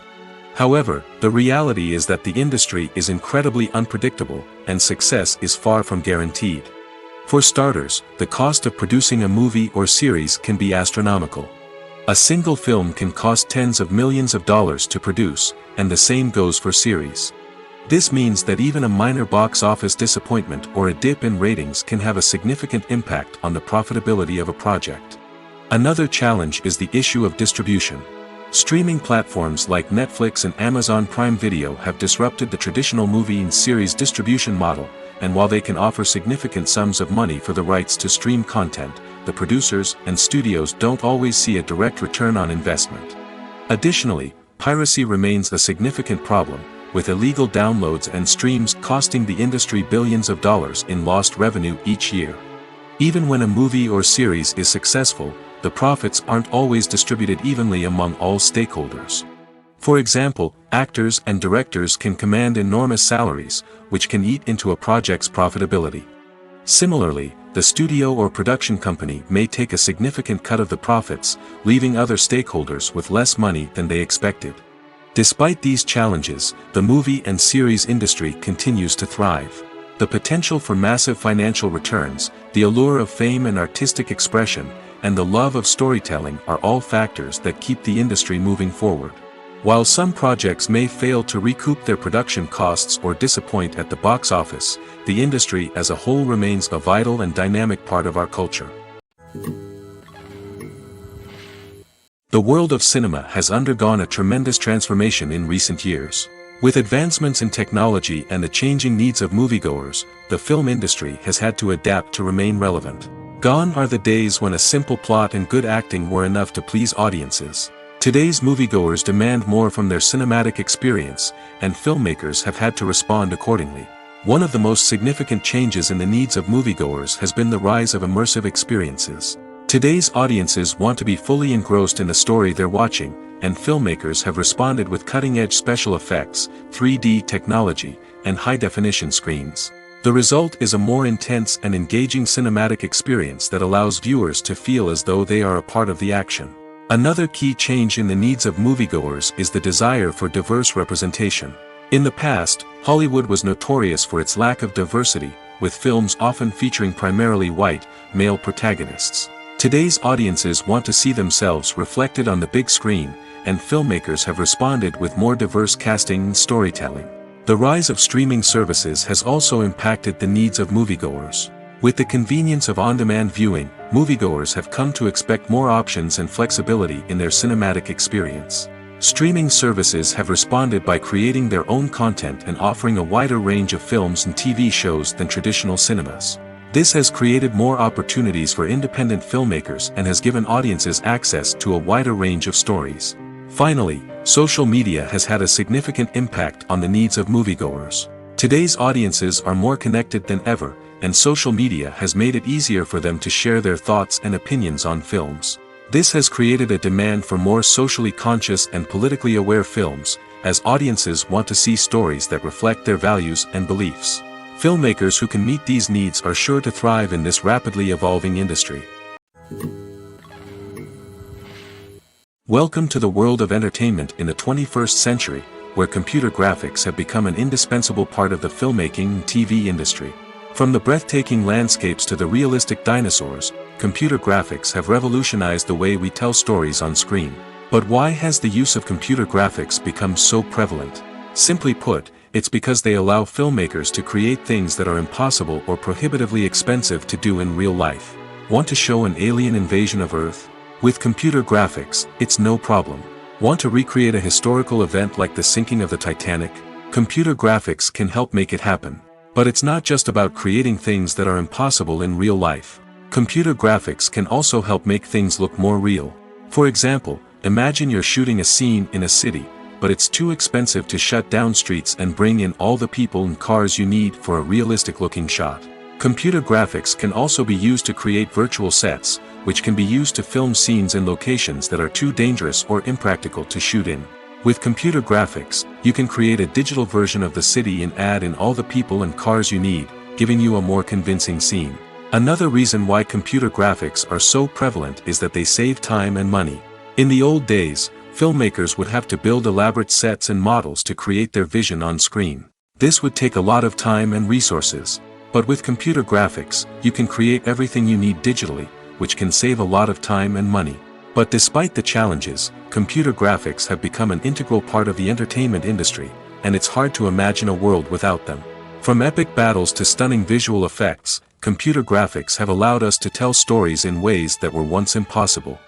However, the reality is that the industry is incredibly unpredictable, and success is far from guaranteed. For starters, the cost of producing a movie or series can be astronomical. A single film can cost tens of millions of dollars to produce, and the same goes for series. This means that even a minor box office disappointment or a dip in ratings can have a significant impact on the profitability of a project. Another challenge is the issue of distribution. Streaming platforms like Netflix and Amazon Prime Video have disrupted the traditional movie and series distribution model, and while they can offer significant sums of money for the rights to stream content, the producers and studios don't always see a direct return on investment. Additionally, piracy remains a significant problem, with illegal downloads and streams costing the industry billions of dollars in lost revenue each year. Even when a movie or series is successful, the profits aren't always distributed evenly among all stakeholders. For example, actors and directors can command enormous salaries, which can eat into a project's profitability. Similarly, the studio or production company may take a significant cut of the profits, leaving other stakeholders with less money than they expected. Despite these challenges, the movie and series industry continues to thrive. The potential for massive financial returns, the allure of fame and artistic expression, and the love of storytelling are all factors that keep the industry moving forward. While some projects may fail to recoup their production costs or disappoint at the box office, the industry as a whole remains a vital and dynamic part of our culture. The world of cinema has undergone a tremendous transformation in recent years. With advancements in technology and the changing needs of moviegoers, the film industry has had to adapt to remain relevant. Gone are the days when a simple plot and good acting were enough to please audiences. Today's moviegoers demand more from their cinematic experience, and filmmakers have had to respond accordingly. One of the most significant changes in the needs of moviegoers has been the rise of immersive experiences. Today's audiences want to be fully engrossed in the story they're watching, and filmmakers have responded with cutting-edge special effects, 3D technology, and high-definition screens. The result is a more intense and engaging cinematic experience that allows viewers to feel as though they are a part of the action. Another key change in the needs of moviegoers is the desire for diverse representation. In the past, Hollywood was notorious for its lack of diversity, with films often featuring primarily white, male protagonists. Today's audiences want to see themselves reflected on the big screen, and filmmakers have responded with more diverse casting and storytelling. The rise of streaming services has also impacted the needs of moviegoers. With the convenience of on-demand viewing, moviegoers have come to expect more options and flexibility in their cinematic experience. Streaming services have responded by creating their own content and offering a wider range of films and TV shows than traditional cinemas. This has created more opportunities for independent filmmakers and has given audiences access to a wider range of stories. Finally, social media has had a significant impact on the needs of moviegoers. Today's audiences are more connected than ever, and social media has made it easier for them to share their thoughts and opinions on films. This has created a demand for more socially conscious and politically aware films, as audiences want to see stories that reflect their values and beliefs. Filmmakers who can meet these needs are sure to thrive in this rapidly evolving industry. Welcome to the world of entertainment in the 21st century, where computer graphics have become an indispensable part of the filmmaking and TV industry. From the breathtaking landscapes to the realistic dinosaurs, computer graphics have revolutionized the way we tell stories on screen. But why has the use of computer graphics become so prevalent? Simply put, it's because they allow filmmakers to create things that are impossible or prohibitively expensive to do in real life. Want to show an alien invasion of Earth? With computer graphics, it's no problem. Want to recreate a historical event like the sinking of the Titanic? Computer graphics can help make it happen. But it's not just about creating things that are impossible in real life. Computer graphics can also help make things look more real. For example, imagine you're shooting a scene in a city, but it's too expensive to shut down streets and bring in all the people and cars you need for a realistic-looking shot. Computer graphics can also be used to create virtual sets, which can be used to film scenes in locations that are too dangerous or impractical to shoot in. With computer graphics, you can create a digital version of the city and add in all the people and cars you need, giving you a more convincing scene. Another reason why computer graphics are so prevalent is that they save time and money. In the old days, filmmakers would have to build elaborate sets and models to create their vision on screen. This would take a lot of time and resources. But with computer graphics, you can create everything you need digitally, which can save a lot of time and money. But despite the challenges, computer graphics have become an integral part of the entertainment industry, and it's hard to imagine a world without them. From epic battles to stunning visual effects, computer graphics have allowed us to tell stories in ways that were once impossible.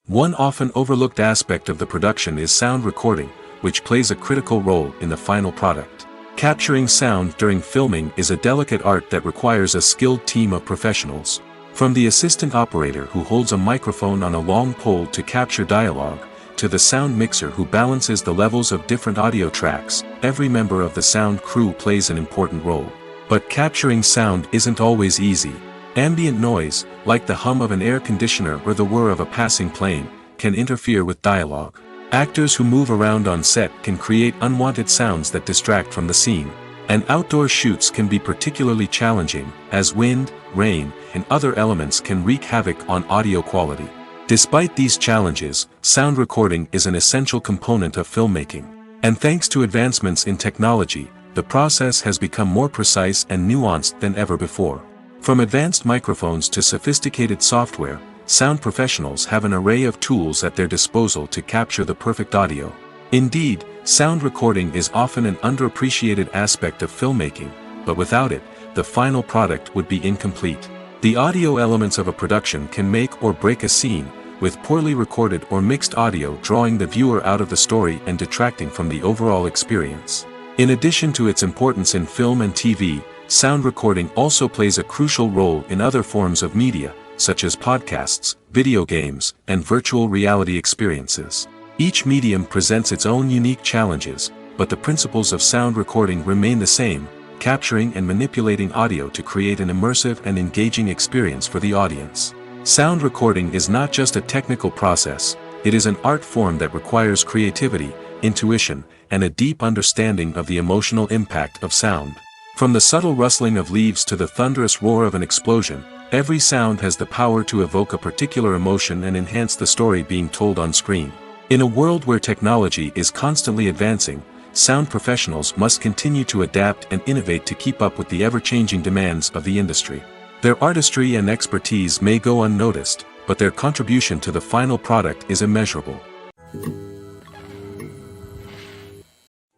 One often overlooked aspect of the production is sound recording, which plays a critical role in the final product. Capturing sound during filming is a delicate art that requires a skilled team of professionals. From the assistant operator who holds a microphone on a long pole to capture dialogue, to the sound mixer who balances the levels of different audio tracks, every member of the sound crew plays an important role. But capturing sound isn't always easy. Ambient noise, like the hum of an air conditioner or the whir of a passing plane, can interfere with dialogue. Actors who move around on set can create unwanted sounds that distract from the scene. And outdoor shoots can be particularly challenging, as wind, rain, and other elements can wreak havoc on audio quality. Despite these challenges, sound recording is an essential component of filmmaking. And thanks to advancements in technology, the process has become more precise and nuanced than ever before. From advanced microphones to sophisticated software, sound professionals have an array of tools at their disposal to capture the perfect audio. Indeed, sound recording is often an underappreciated aspect of filmmaking, but without it, the final product would be incomplete. The audio elements of a production can make or break a scene, with poorly recorded or mixed audio drawing the viewer out of the story and detracting from the overall experience. In addition to its importance in film and TV, sound recording also plays a crucial role in other forms of media, such as podcasts, video games, and virtual reality experiences. Each medium presents its own unique challenges, but the principles of sound recording remain the same, capturing and manipulating audio to create an immersive and engaging experience for the audience. Sound recording is not just a technical process, it is an art form that requires creativity, intuition, and a deep understanding of the emotional impact of sound. From the subtle rustling of leaves to the thunderous roar of an explosion, every sound has the power to evoke a particular emotion and enhance the story being told on screen. In a world where technology is constantly advancing, sound professionals must continue to adapt and innovate to keep up with the ever-changing demands of the industry. Their artistry and expertise may go unnoticed, but their contribution to the final product is immeasurable.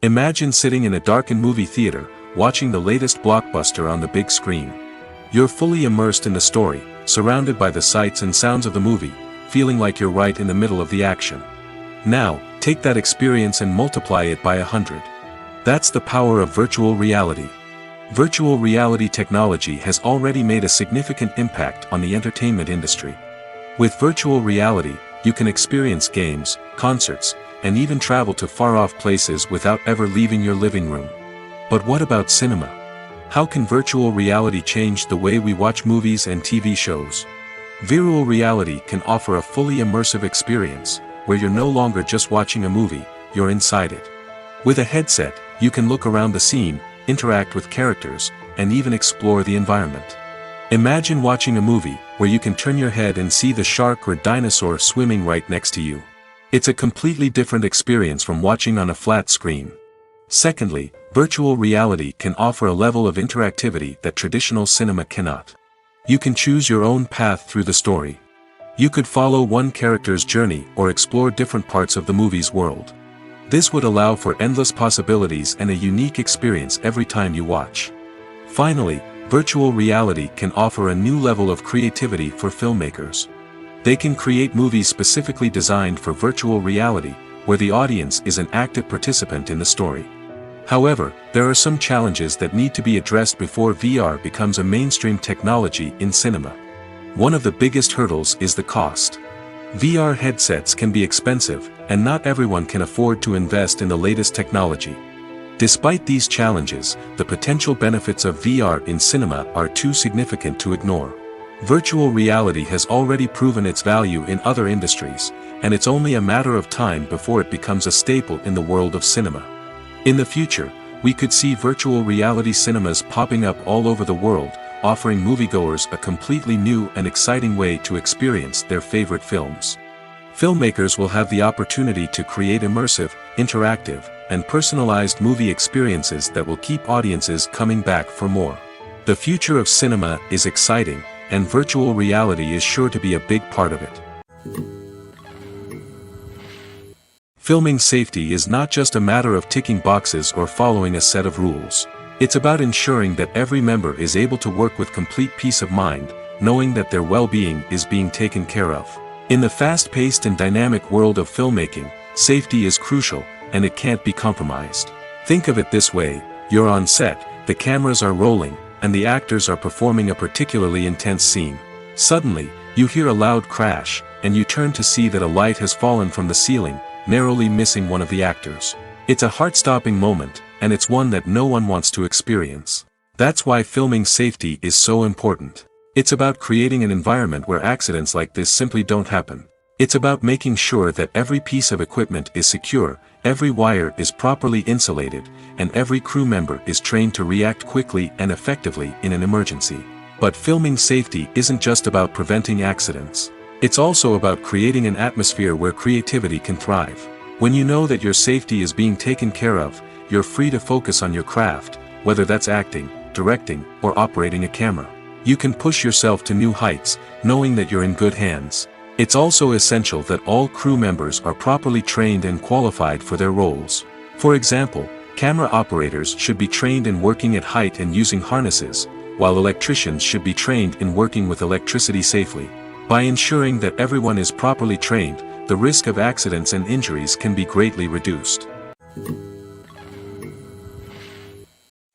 Imagine sitting in a darkened movie theater, watching the latest blockbuster on the big screen. You're fully immersed in the story, surrounded by the sights and sounds of the movie, feeling like you're right in the middle of the action. Now, take that experience and multiply it by 100. That's the power of virtual reality. Virtual reality technology has already made a significant impact on the entertainment industry. With virtual reality, you can experience games, concerts, and even travel to far-off places without ever leaving your living room. But what about cinema? How can virtual reality change the way we watch movies and TV shows? Virtual reality can offer a fully immersive experience, where you're no longer just watching a movie, you're inside it. With a headset, you can look around the scene, interact with characters, and even explore the environment. Imagine watching a movie, where you can turn your head and see the shark or dinosaur swimming right next to you. It's a completely different experience from watching on a flat screen. Secondly, virtual reality can offer a level of interactivity that traditional cinema cannot. You can choose your own path through the story. You could follow one character's journey or explore different parts of the movie's world. This would allow for endless possibilities and a unique experience every time you watch. Finally, virtual reality can offer a new level of creativity for filmmakers. They can create movies specifically designed for virtual reality, where the audience is an active participant in the story. However, there are some challenges that need to be addressed before VR becomes a mainstream technology in cinema. One of the biggest hurdles is the cost. VR headsets can be expensive, and not everyone can afford to invest in the latest technology. Despite these challenges, the potential benefits of VR in cinema are too significant to ignore. Virtual reality has already proven its value in other industries, and it's only a matter of time before it becomes a staple in the world of cinema. In the future, we could see virtual reality cinemas popping up all over the world, offering moviegoers a completely new and exciting way to experience their favorite films. Filmmakers will have the opportunity to create immersive, interactive, and personalized movie experiences that will keep audiences coming back for more. The future of cinema is exciting, and virtual reality is sure to be a big part of it. Filming safety is not just a matter of ticking boxes or following a set of rules. It's about ensuring that every member is able to work with complete peace of mind, knowing that their well-being is being taken care of. In the fast-paced and dynamic world of filmmaking, safety is crucial, and it can't be compromised. Think of it this way: you're on set, the cameras are rolling, and the actors are performing a particularly intense scene. Suddenly, you hear a loud crash, and you turn to see that a light has fallen from the ceiling, narrowly missing one of the actors. It's a heart-stopping moment, and it's one that no one wants to experience. That's why filming safety is so important. It's about creating an environment where accidents like this simply don't happen. It's about making sure that every piece of equipment is secure, every wire is properly insulated, and every crew member is trained to react quickly and effectively in an emergency. But filming safety isn't just about preventing accidents. It's also about creating an atmosphere where creativity can thrive. When you know that your safety is being taken care of, you're free to focus on your craft, whether that's acting, directing, or operating a camera. You can push yourself to new heights, knowing that you're in good hands. It's also essential that all crew members are properly trained and qualified for their roles. For example, camera operators should be trained in working at height and using harnesses, while electricians should be trained in working with electricity safely. By ensuring that everyone is properly trained, the risk of accidents and injuries can be greatly reduced.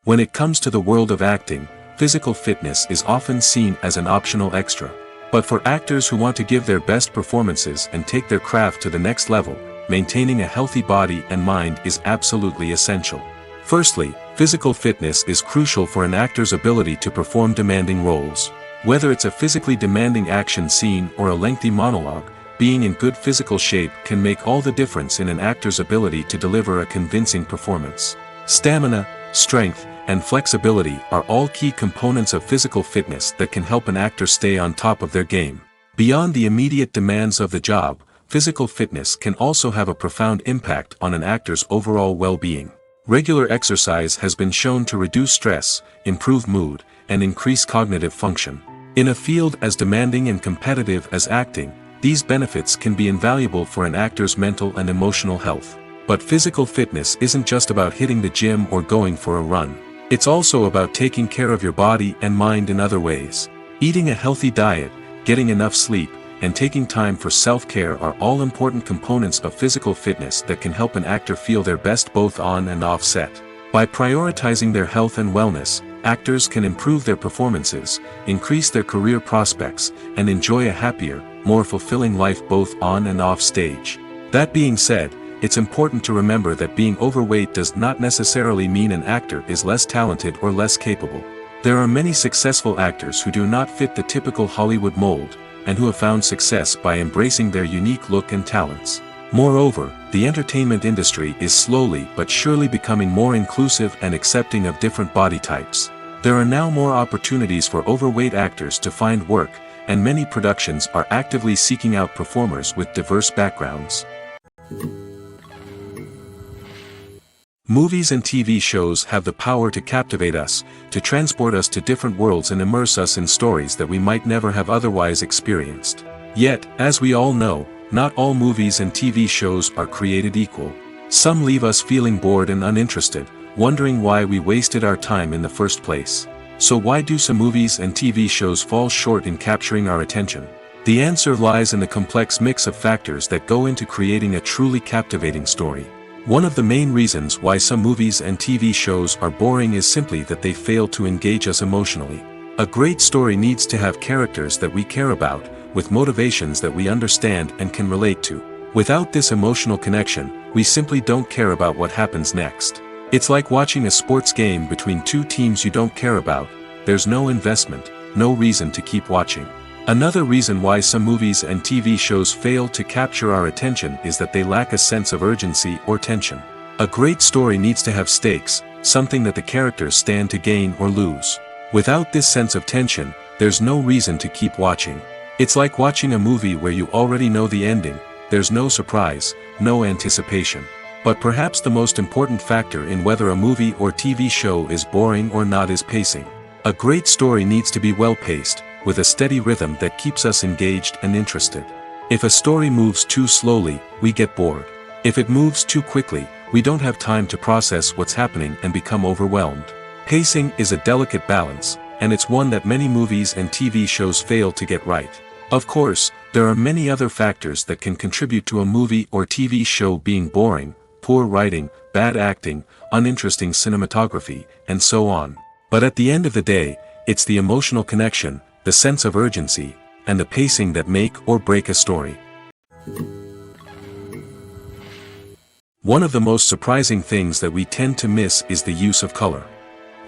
When it comes to the world of acting, physical fitness is often seen as an optional extra. But for actors who want to give their best performances and take their craft to the next level, maintaining a healthy body and mind is absolutely essential. Firstly, physical fitness is crucial for an actor's ability to perform demanding roles. Whether it's a physically demanding action scene or a lengthy monologue, being in good physical shape can make all the difference in an actor's ability to deliver a convincing performance. Stamina, strength, and flexibility are all key components of physical fitness that can help an actor stay on top of their game. Beyond the immediate demands of the job, physical fitness can also have a profound impact on an actor's overall well-being. Regular exercise has been shown to reduce stress, improve mood, and increase cognitive function. In a field as demanding and competitive as acting, these benefits can be invaluable for an actor's mental and emotional health. But physical fitness isn't just about hitting the gym or going for a run. It's also about taking care of your body and mind in other ways. Eating a healthy diet, getting enough sleep, and taking time for self-care are all important components of physical fitness that can help an actor feel their best both on and off set. By prioritizing their health and wellness, actors can improve their performances, increase their career prospects, and enjoy a happier, more fulfilling life both on and off stage. That being said, it's important to remember that being overweight does not necessarily mean an actor is less talented or less capable. There are many successful actors who do not fit the typical Hollywood mold, and who have found success by embracing their unique look and talents. Moreover, the entertainment industry is slowly but surely becoming more inclusive and accepting of different body types. There are now more opportunities for overweight actors to find work, and many productions are actively seeking out performers with diverse backgrounds. Movies and TV shows have the power to captivate us, to transport us to different worlds and immerse us in stories that we might never have otherwise experienced. Yet, as we all know, not all movies and TV shows are created equal. Some leave us feeling bored and uninterested, wondering why we wasted our time in the first place. So why do some movies and TV shows fall short in capturing our attention? The answer lies in the complex mix of factors that go into creating a truly captivating story. One of the main reasons why some movies and TV shows are boring is simply that they fail to engage us emotionally. A great story needs to have characters that we care about, with motivations that we understand and can relate to. Without this emotional connection, we simply don't care about what happens next. It's like watching a sports game between two teams you don't care about. There's no investment, no reason to keep watching. Another reason why some movies and TV shows fail to capture our attention is that they lack a sense of urgency or tension. A great story needs to have stakes, something that the characters stand to gain or lose. Without this sense of tension, there's no reason to keep watching. It's like watching a movie where you already know the ending. There's no surprise, no anticipation. But perhaps the most important factor in whether a movie or TV show is boring or not is pacing. A great story needs to be well-paced, with a steady rhythm that keeps us engaged and interested. If a story moves too slowly, we get bored. If it moves too quickly, we don't have time to process what's happening and become overwhelmed. Pacing is a delicate balance, and it's one that many movies and TV shows fail to get right. Of course, there are many other factors that can contribute to a movie or TV show being boring: poor writing, bad acting, uninteresting cinematography, and so on. But at the end of the day, it's the emotional connection, the sense of urgency, and the pacing that make or break a story. One of the most surprising things that we tend to miss is the use of color.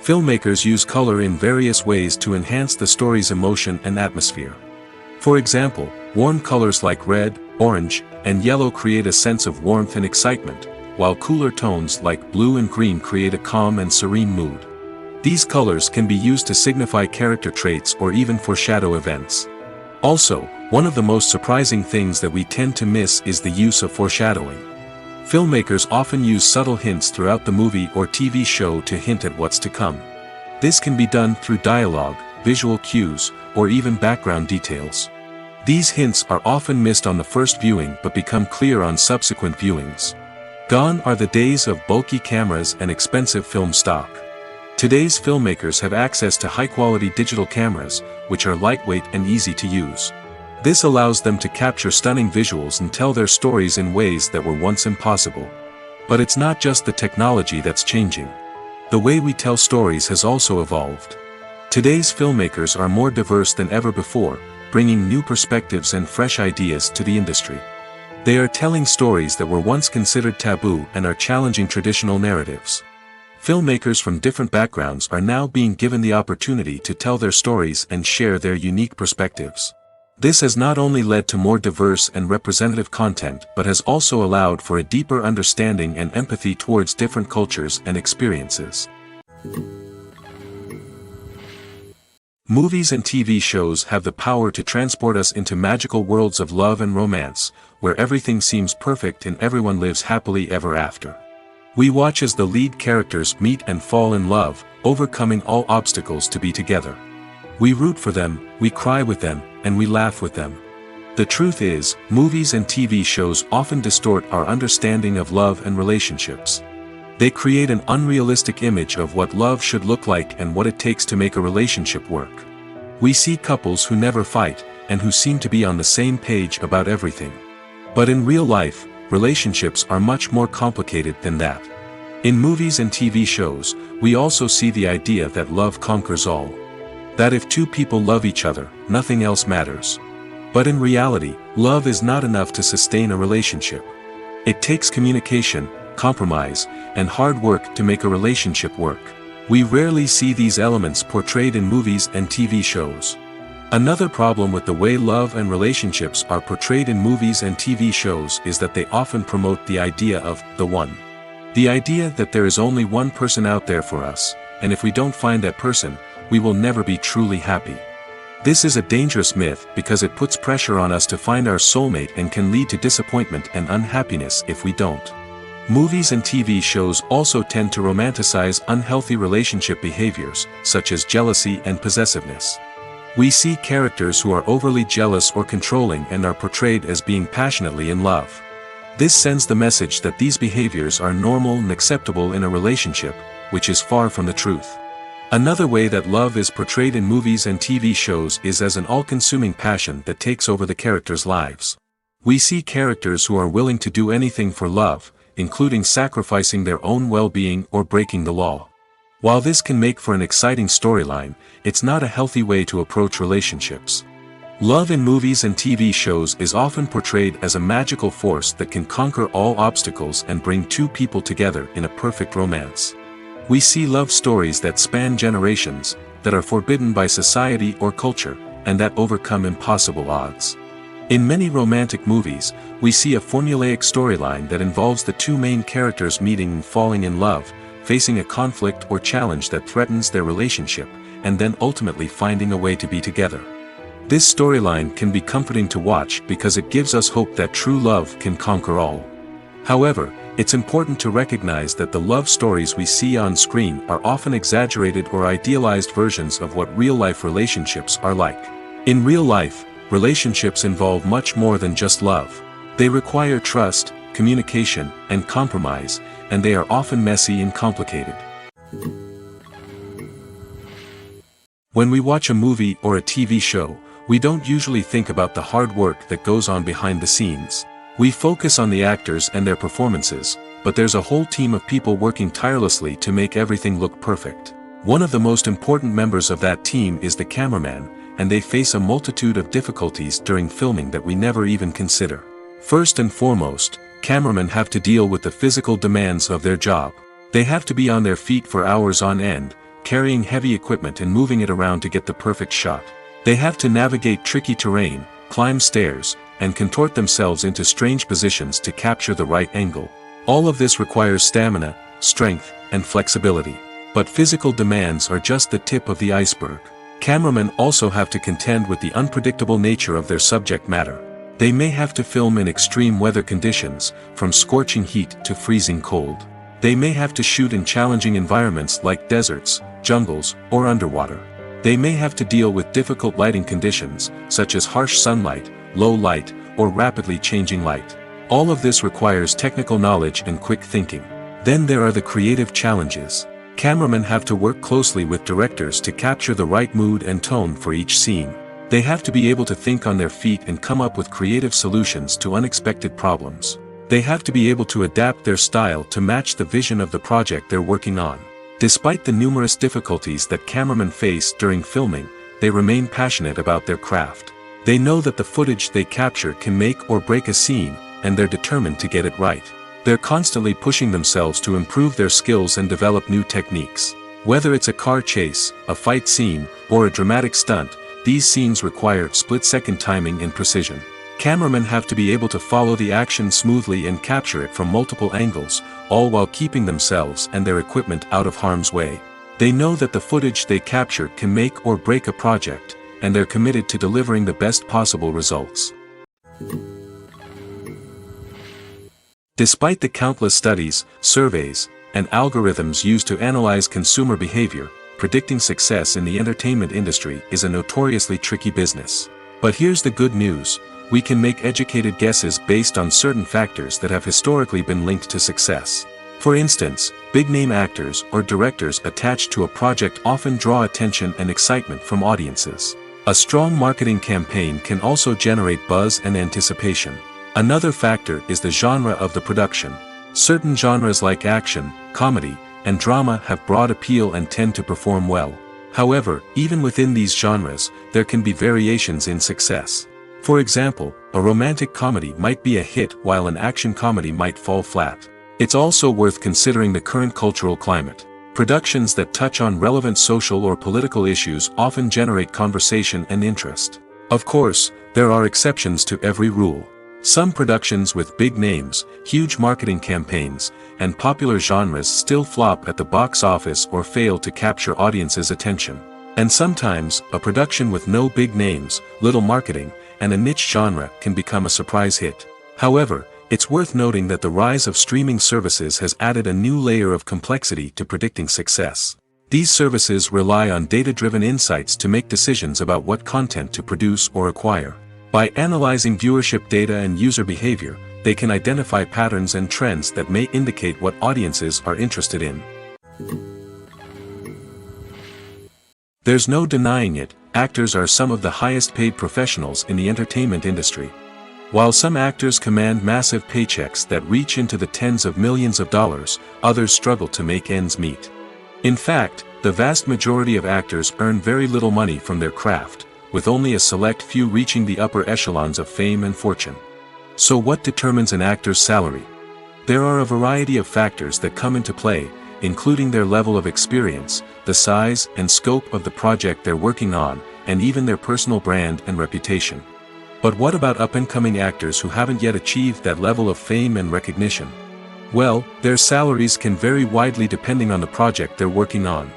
Filmmakers use color in various ways to enhance the story's emotion and atmosphere. For example, warm colors like red, orange, and yellow create a sense of warmth and excitement, while cooler tones like blue and green create a calm and serene mood. These colors can be used to signify character traits or even foreshadow events. Also, one of the most surprising things that we tend to miss is the use of foreshadowing. Filmmakers often use subtle hints throughout the movie or TV show to hint at what's to come. This can be done through dialogue, visual cues, or even background details. These hints are often missed on the first viewing but become clear on subsequent viewings. Gone are the days of bulky cameras and expensive film stock. Today's filmmakers have access to high-quality digital cameras, which are lightweight and easy to use. This allows them to capture stunning visuals and tell their stories in ways that were once impossible. But it's not just the technology that's changing. The way we tell stories has also evolved. Today's filmmakers are more diverse than ever before, bringing new perspectives and fresh ideas to the industry. They are telling stories that were once considered taboo and are challenging traditional narratives. Filmmakers from different backgrounds are now being given the opportunity to tell their stories and share their unique perspectives. This has not only led to more diverse and representative content but has also allowed for a deeper understanding and empathy towards different cultures and experiences. Movies and TV shows have the power to transport us into magical worlds of love and romance, where everything seems perfect and everyone lives happily ever after. We watch as the lead characters meet and fall in love, overcoming all obstacles to be together. We root for them, we cry with them, and we laugh with them. The truth is, movies and TV shows often distort our understanding of love and relationships. They create an unrealistic image of what love should look like and what it takes to make a relationship work. We see couples who never fight, and who seem to be on the same page about everything. But in real life, relationships are much more complicated than that. In movies and TV shows, we also see the idea that love conquers all. That if two people love each other, nothing else matters. But in reality, love is not enough to sustain a relationship. It takes communication, compromise, and hard work to make a relationship work. We rarely see these elements portrayed in movies and TV shows. Another problem with the way love and relationships are portrayed in movies and TV shows is that they often promote the idea of the one. The idea that there is only one person out there for us, and if we don't find that person, we will never be truly happy. This is a dangerous myth because it puts pressure on us to find our soulmate and can lead to disappointment and unhappiness if we don't. Movies and TV shows also tend to romanticize unhealthy relationship behaviors, such as jealousy and possessiveness. We see characters who are overly jealous or controlling and are portrayed as being passionately in love. This sends the message that these behaviors are normal and acceptable in a relationship, which is far from the truth. Another way that love is portrayed in movies and TV shows is as an all-consuming passion that takes over the characters' lives. We see characters who are willing to do anything for love, including sacrificing their own well-being or breaking the law. While this can make for an exciting storyline, it's not a healthy way to approach relationships. Love in movies and TV shows is often portrayed as a magical force that can conquer all obstacles and bring two people together in a perfect romance. We see love stories that span generations, that are forbidden by society or culture, and that overcome impossible odds. In many romantic movies, we see a formulaic storyline that involves the two main characters meeting and falling in love, facing a conflict or challenge that threatens their relationship, and then ultimately finding a way to be together. This storyline can be comforting to watch because it gives us hope that true love can conquer all. However, it's important to recognize that the love stories we see on screen are often exaggerated or idealized versions of what real-life relationships are like. In real life, relationships involve much more than just love. They require trust, communication, and compromise, and they are often messy and complicated. When we watch a movie or a TV show, we don't usually think about the hard work that goes on behind the scenes. We focus on the actors and their performances, but there's a whole team of people working tirelessly to make everything look perfect. One of the most important members of that team is the cameraman, and they face a multitude of difficulties during filming that we never even consider. First and foremost, cameramen have to deal with the physical demands of their job. They have to be on their feet for hours on end, carrying heavy equipment and moving it around to get the perfect shot. They have to navigate tricky terrain, climb stairs, and contort themselves into strange positions to capture the right angle. All of this requires stamina, strength, and flexibility. But physical demands are just the tip of the iceberg. Cameramen also have to contend with the unpredictable nature of their subject matter. They may have to film in extreme weather conditions, from scorching heat to freezing cold. They may have to shoot in challenging environments like deserts, jungles, or underwater. They may have to deal with difficult lighting conditions, such as harsh sunlight, low light, or rapidly changing light. All of this requires technical knowledge and quick thinking. Then there are the creative challenges. Cameramen have to work closely with directors to capture the right mood and tone for each scene. They have to be able to think on their feet and come up with creative solutions to unexpected problems. They have to be able to adapt their style to match the vision of the project they're working on. Despite the numerous difficulties that cameramen face during filming, they remain passionate about their craft. They know that the footage they capture can make or break a scene, and they're determined to get it right. They're constantly pushing themselves to improve their skills and develop new techniques. Whether it's a car chase, a fight scene, or a dramatic stunt, these scenes require split-second timing and precision. Cameramen have to be able to follow the action smoothly and capture it from multiple angles, all while keeping themselves and their equipment out of harm's way. They know that the footage they capture can make or break a project, and they're committed to delivering the best possible results. Despite the countless studies, surveys, and algorithms used to analyze consumer behavior, predicting success in the entertainment industry is a notoriously tricky business. But here's the good news: we can make educated guesses based on certain factors that have historically been linked to success. For instance, big-name actors or directors attached to a project often draw attention and excitement from audiences. A strong marketing campaign can also generate buzz and anticipation. Another factor is the genre of the production. Certain genres like action, comedy, and drama have broad appeal and tend to perform well. However, even within these genres, there can be variations in success. For example, a romantic comedy might be a hit while an action comedy might fall flat. It's also worth considering the current cultural climate. Productions that touch on relevant social or political issues often generate conversation and interest. Of course, there are exceptions to every rule. Some productions with big names, huge marketing campaigns, and popular genres still flop at the box office or fail to capture audiences' attention. And sometimes, a production with no big names, little marketing, and a niche genre can become a surprise hit. However, it's worth noting that the rise of streaming services has added a new layer of complexity to predicting success. These services rely on data-driven insights to make decisions about what content to produce or acquire. By analyzing viewership data and user behavior, they can identify patterns and trends that may indicate what audiences are interested in. There's no denying it, actors are some of the highest-paid professionals in the entertainment industry. While some actors command massive paychecks that reach into the tens of millions of dollars, others struggle to make ends meet. In fact, the vast majority of actors earn very little money from their craft, with only a select few reaching the upper echelons of fame and fortune. So what determines an actor's salary? There are a variety of factors that come into play, including their level of experience, the size and scope of the project they're working on, and even their personal brand and reputation. But what about up-and-coming actors who haven't yet achieved that level of fame and recognition? Well, their salaries can vary widely depending on the project they're working on.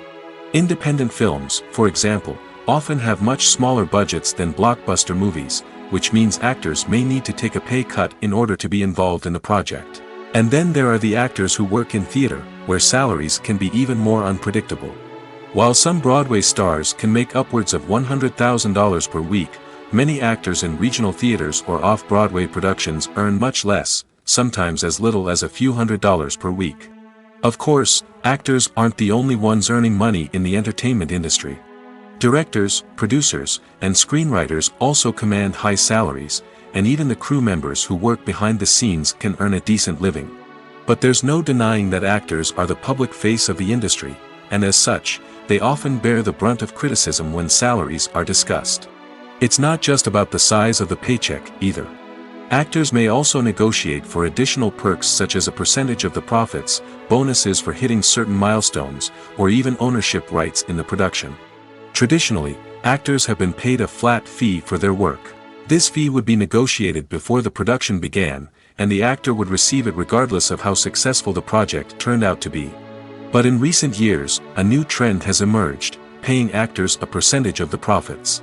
Independent films, for example, often have much smaller budgets than blockbuster movies, which means actors may need to take a pay cut in order to be involved in the project. And then there are the actors who work in theater, where salaries can be even more unpredictable. While some Broadway stars can make upwards of $100,000 per week, many actors in regional theaters or off-Broadway productions earn much less, sometimes as little as a few $100s per week. Of course, actors aren't the only ones earning money in the entertainment industry. Directors, producers, and screenwriters also command high salaries, and even the crew members who work behind the scenes can earn a decent living. But there's no denying that actors are the public face of the industry, and as such, they often bear the brunt of criticism when salaries are discussed. It's not just about the size of the paycheck, either. Actors may also negotiate for additional perks such as a percentage of the profits, bonuses for hitting certain milestones, or even ownership rights in the production. Traditionally, actors have been paid a flat fee for their work. This fee would be negotiated before the production began, and the actor would receive it regardless of how successful the project turned out to be. But in recent years, a new trend has emerged, paying actors a percentage of the profits.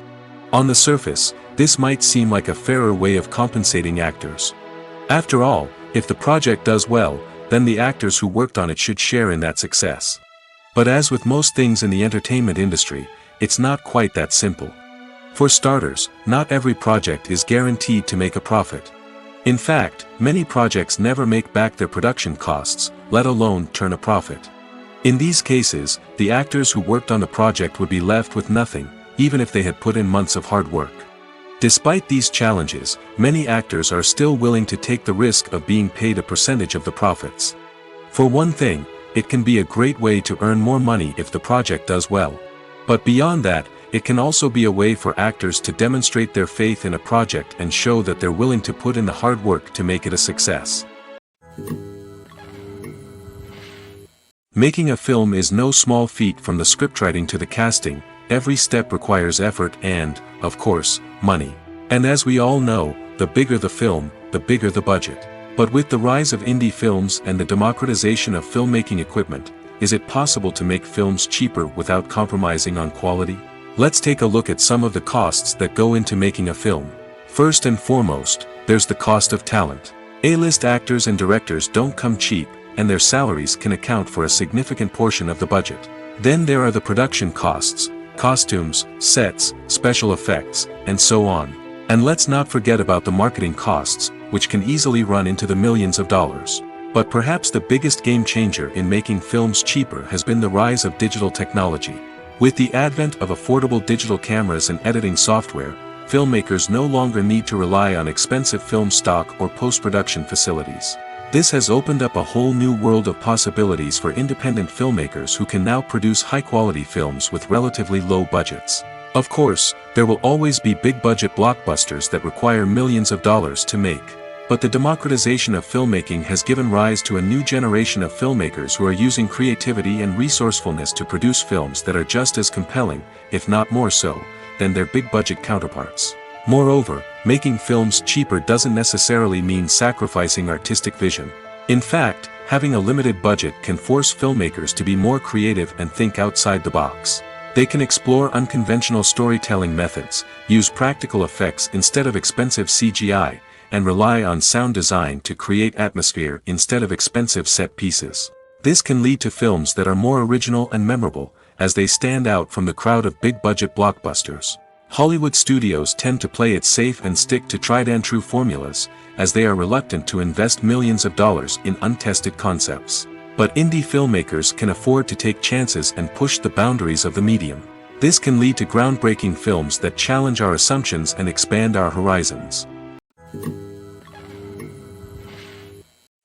On the surface, this might seem like a fairer way of compensating actors. After all, if the project does well, then the actors who worked on it should share in that success. But as with most things in the entertainment industry, it's not quite that simple. For starters, not every project is guaranteed to make a profit. In fact, many projects never make back their production costs, let alone turn a profit. In these cases, the actors who worked on the project would be left with nothing, even if they had put in months of hard work. Despite these challenges, many actors are still willing to take the risk of being paid a percentage of the profits. For one thing, it can be a great way to earn more money if the project does well. But beyond that, it can also be a way for actors to demonstrate their faith in a project and show that they're willing to put in the hard work to make it a success. Making a film is no small feat. From the scriptwriting to the casting, every step requires effort and, of course, money. And as we all know, the bigger the film, the bigger the budget. But with the rise of indie films and the democratization of filmmaking equipment, is it possible to make films cheaper without compromising on quality? Let's take a look at some of the costs that go into making a film. First and foremost, there's the cost of talent. A-list actors and directors don't come cheap, and their salaries can account for a significant portion of the budget. Then there are the production costs, costumes, sets, special effects, and so on. And let's not forget about the marketing costs, which can easily run into the millions of dollars. But perhaps the biggest game changer in making films cheaper has been the rise of digital technology. With the advent of affordable digital cameras and editing software, filmmakers no longer need to rely on expensive film stock or post-production facilities. This has opened up a whole new world of possibilities for independent filmmakers who can now produce high-quality films with relatively low budgets. Of course, there will always be big-budget blockbusters that require millions of dollars to make. But the democratization of filmmaking has given rise to a new generation of filmmakers who are using creativity and resourcefulness to produce films that are just as compelling, if not more so, than their big-budget counterparts. Moreover, making films cheaper doesn't necessarily mean sacrificing artistic vision. In fact, having a limited budget can force filmmakers to be more creative and think outside the box. They can explore unconventional storytelling methods, use practical effects instead of expensive CGI, and rely on sound design to create atmosphere instead of expensive set pieces. This can lead to films that are more original and memorable, as they stand out from the crowd of big-budget blockbusters. Hollywood studios tend to play it safe and stick to tried-and-true formulas, as they are reluctant to invest millions of dollars in untested concepts. But indie filmmakers can afford to take chances and push the boundaries of the medium. This can lead to groundbreaking films that challenge our assumptions and expand our horizons.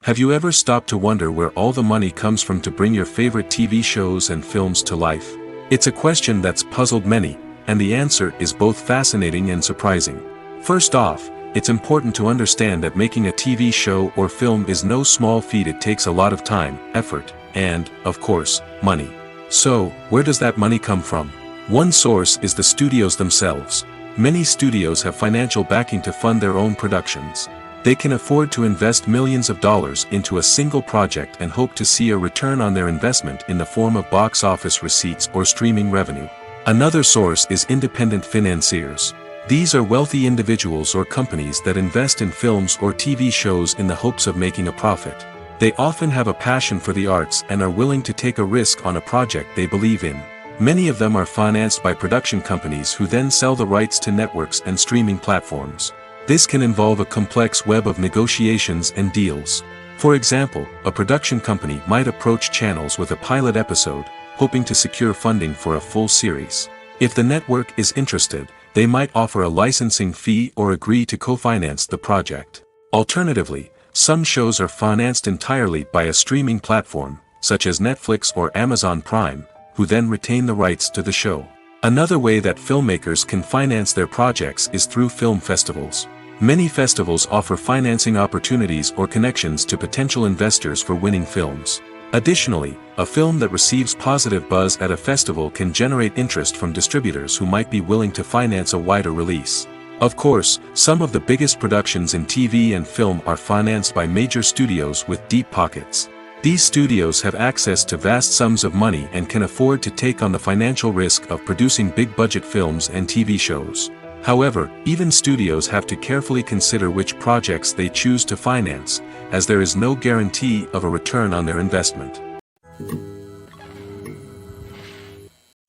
Have you ever stopped to wonder where all the money comes from to bring your favorite TV shows and films to life? It's a question that's puzzled many, and the answer is both fascinating and surprising. First off, it's important to understand that making a TV show or film is no small feat. It takes a lot of time, effort, and, of course, money. So, where does that money come from? One source is the studios themselves. Many studios have financial backing to fund their own productions. They can afford to invest millions of dollars into a single project and hope to see a return on their investment in the form of box office receipts or streaming revenue. Another source is independent financiers. These are wealthy individuals or companies that invest in films or TV shows in the hopes of making a profit. They often have a passion for the arts and are willing to take a risk on a project they believe in. Many of them are financed by production companies who then sell the rights to networks and streaming platforms. This can involve a complex web of negotiations and deals. For example, a production company might approach channels with a pilot episode, hoping to secure funding for a full series. If the network is interested, they might offer a licensing fee or agree to co-finance the project. Alternatively, some shows are financed entirely by a streaming platform, such as Netflix or Amazon Prime, who then retain the rights to the show. Another way that filmmakers can finance their projects is through film festivals. Many festivals offer financing opportunities or connections to potential investors for winning films. Additionally, a film that receives positive buzz at a festival can generate interest from distributors who might be willing to finance a wider release. Of course, some of the biggest productions in TV and film are financed by major studios with deep pockets. These studios have access to vast sums of money and can afford to take on the financial risk of producing big-budget films and TV shows. However, even studios have to carefully consider which projects they choose to finance, as there is no guarantee of a return on their investment.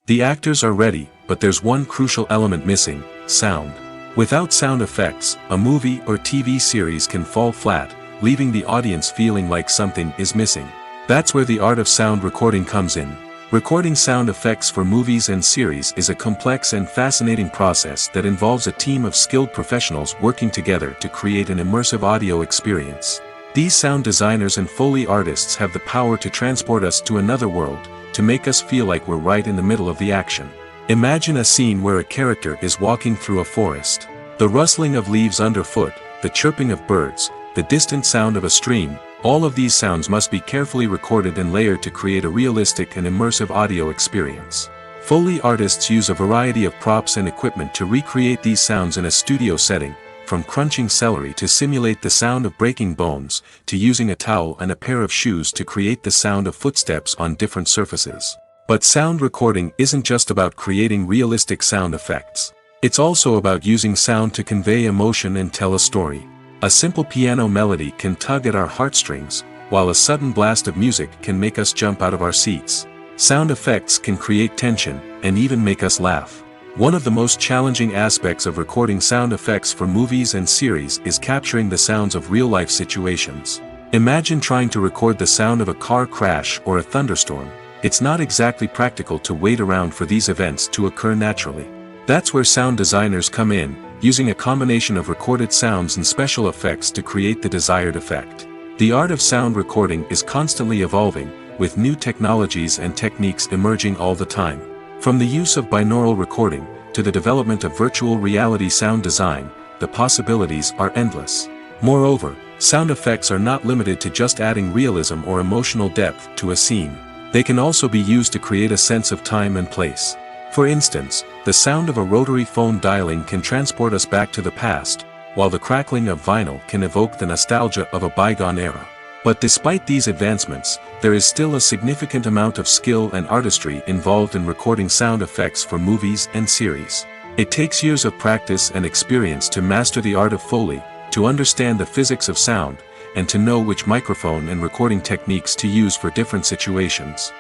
The actors are ready, but there's one crucial element missing: sound. Without sound effects, a movie or TV series can fall flat, leaving the audience feeling like something is missing. That's where the art of sound recording comes in. Recording sound effects for movies and series is a complex and fascinating process that involves a team of skilled professionals working together to create an immersive audio experience. These sound designers and Foley artists have the power to transport us to another world, to make us feel like we're right in the middle of the action. Imagine a scene where a character is walking through a forest. The rustling of leaves underfoot, the chirping of birds, the distant sound of a stream, all of these sounds must be carefully recorded and layered to create a realistic and immersive audio experience. Foley artists use a variety of props and equipment to recreate these sounds in a studio setting, from crunching celery to simulate the sound of breaking bones, to using a towel and a pair of shoes to create the sound of footsteps on different surfaces. But sound recording isn't just about creating realistic sound effects. It's also about using sound to convey emotion and tell a story. A simple piano melody can tug at our heartstrings, while a sudden blast of music can make us jump out of our seats. Sound effects can create tension, and even make us laugh. One of the most challenging aspects of recording sound effects for movies and series is capturing the sounds of real-life situations. Imagine trying to record the sound of a car crash or a thunderstorm. It's not exactly practical to wait around for these events to occur naturally. That's where sound designers come in, using a combination of recorded sounds and special effects to create the desired effect. The art of sound recording is constantly evolving, with new technologies and techniques emerging all the time. From the use of binaural recording, to the development of virtual reality sound design, the possibilities are endless. Moreover, sound effects are not limited to just adding realism or emotional depth to a scene. They can also be used to create a sense of time and place. For instance, the sound of a rotary phone dialing can transport us back to the past, while the crackling of vinyl can evoke the nostalgia of a bygone era. But despite these advancements, there is still a significant amount of skill and artistry involved in recording sound effects for movies and series. It takes years of practice and experience to master the art of Foley, to understand the physics of sound, and to know which microphone and recording techniques to use for different situations.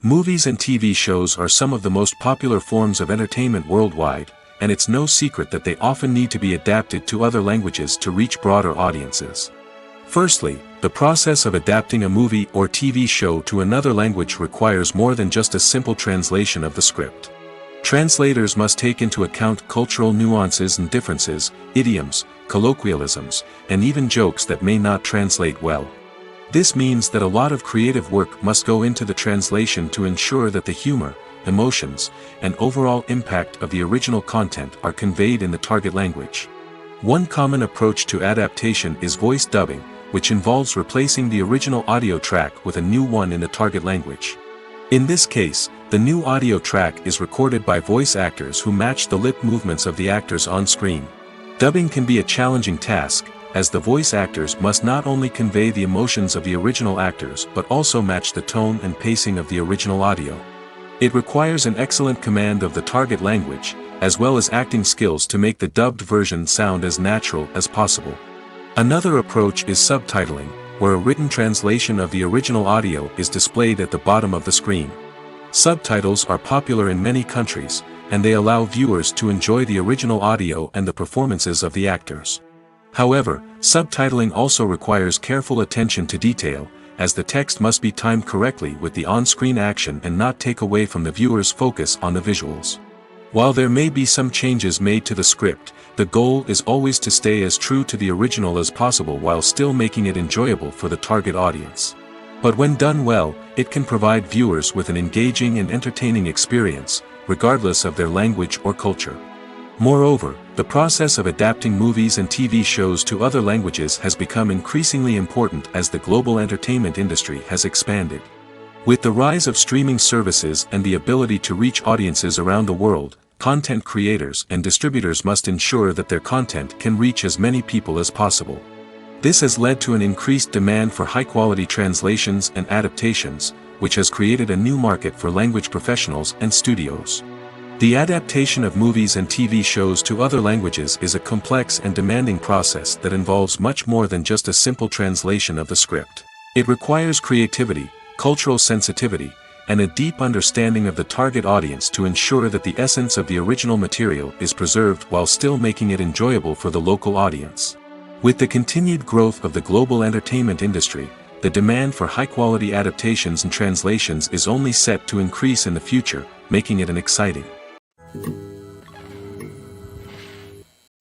Movies and TV shows are some of the most popular forms of entertainment worldwide, and it's no secret that they often need to be adapted to other languages to reach broader audiences. Firstly, the process of adapting a movie or TV show to another language requires more than just a simple translation of the script. Translators must take into account cultural nuances and differences, idioms, colloquialisms, and even jokes that may not translate well. This means that a lot of creative work must go into the translation to ensure that the humor, emotions, and overall impact of the original content are conveyed in the target language. One common approach to adaptation is voice dubbing, which involves replacing the original audio track with a new one in the target language. In this case, the new audio track is recorded by voice actors who match the lip movements of the actors on screen. Dubbing can be a challenging task, as the voice actors must not only convey the emotions of the original actors but also match the tone and pacing of the original audio. It requires an excellent command of the target language, as well as acting skills to make the dubbed version sound as natural as possible. Another approach is subtitling, where a written translation of the original audio is displayed at the bottom of the screen. Subtitles are popular in many countries, and they allow viewers to enjoy the original audio and the performances of the actors. However, subtitling also requires careful attention to detail, as the text must be timed correctly with the on-screen action and not take away from the viewer's focus on the visuals. While there may be some changes made to the script, the goal is always to stay as true to the original as possible while still making it enjoyable for the target audience. But when done well, it can provide viewers with an engaging and entertaining experience, regardless of their language or culture. Moreover, the process of adapting movies and TV shows to other languages has become increasingly important as the global entertainment industry has expanded. With the rise of streaming services and the ability to reach audiences around the world, content creators and distributors must ensure that their content can reach as many people as possible. This has led to an increased demand for high-quality translations and adaptations, which has created a new market for language professionals and studios. The adaptation of movies and TV shows to other languages is a complex and demanding process that involves much more than just a simple translation of the script. It requires creativity, cultural sensitivity, and a deep understanding of the target audience to ensure that the essence of the original material is preserved while still making it enjoyable for the local audience. With the continued growth of the global entertainment industry, the demand for high-quality adaptations and translations is only set to increase in the future, making it an exciting.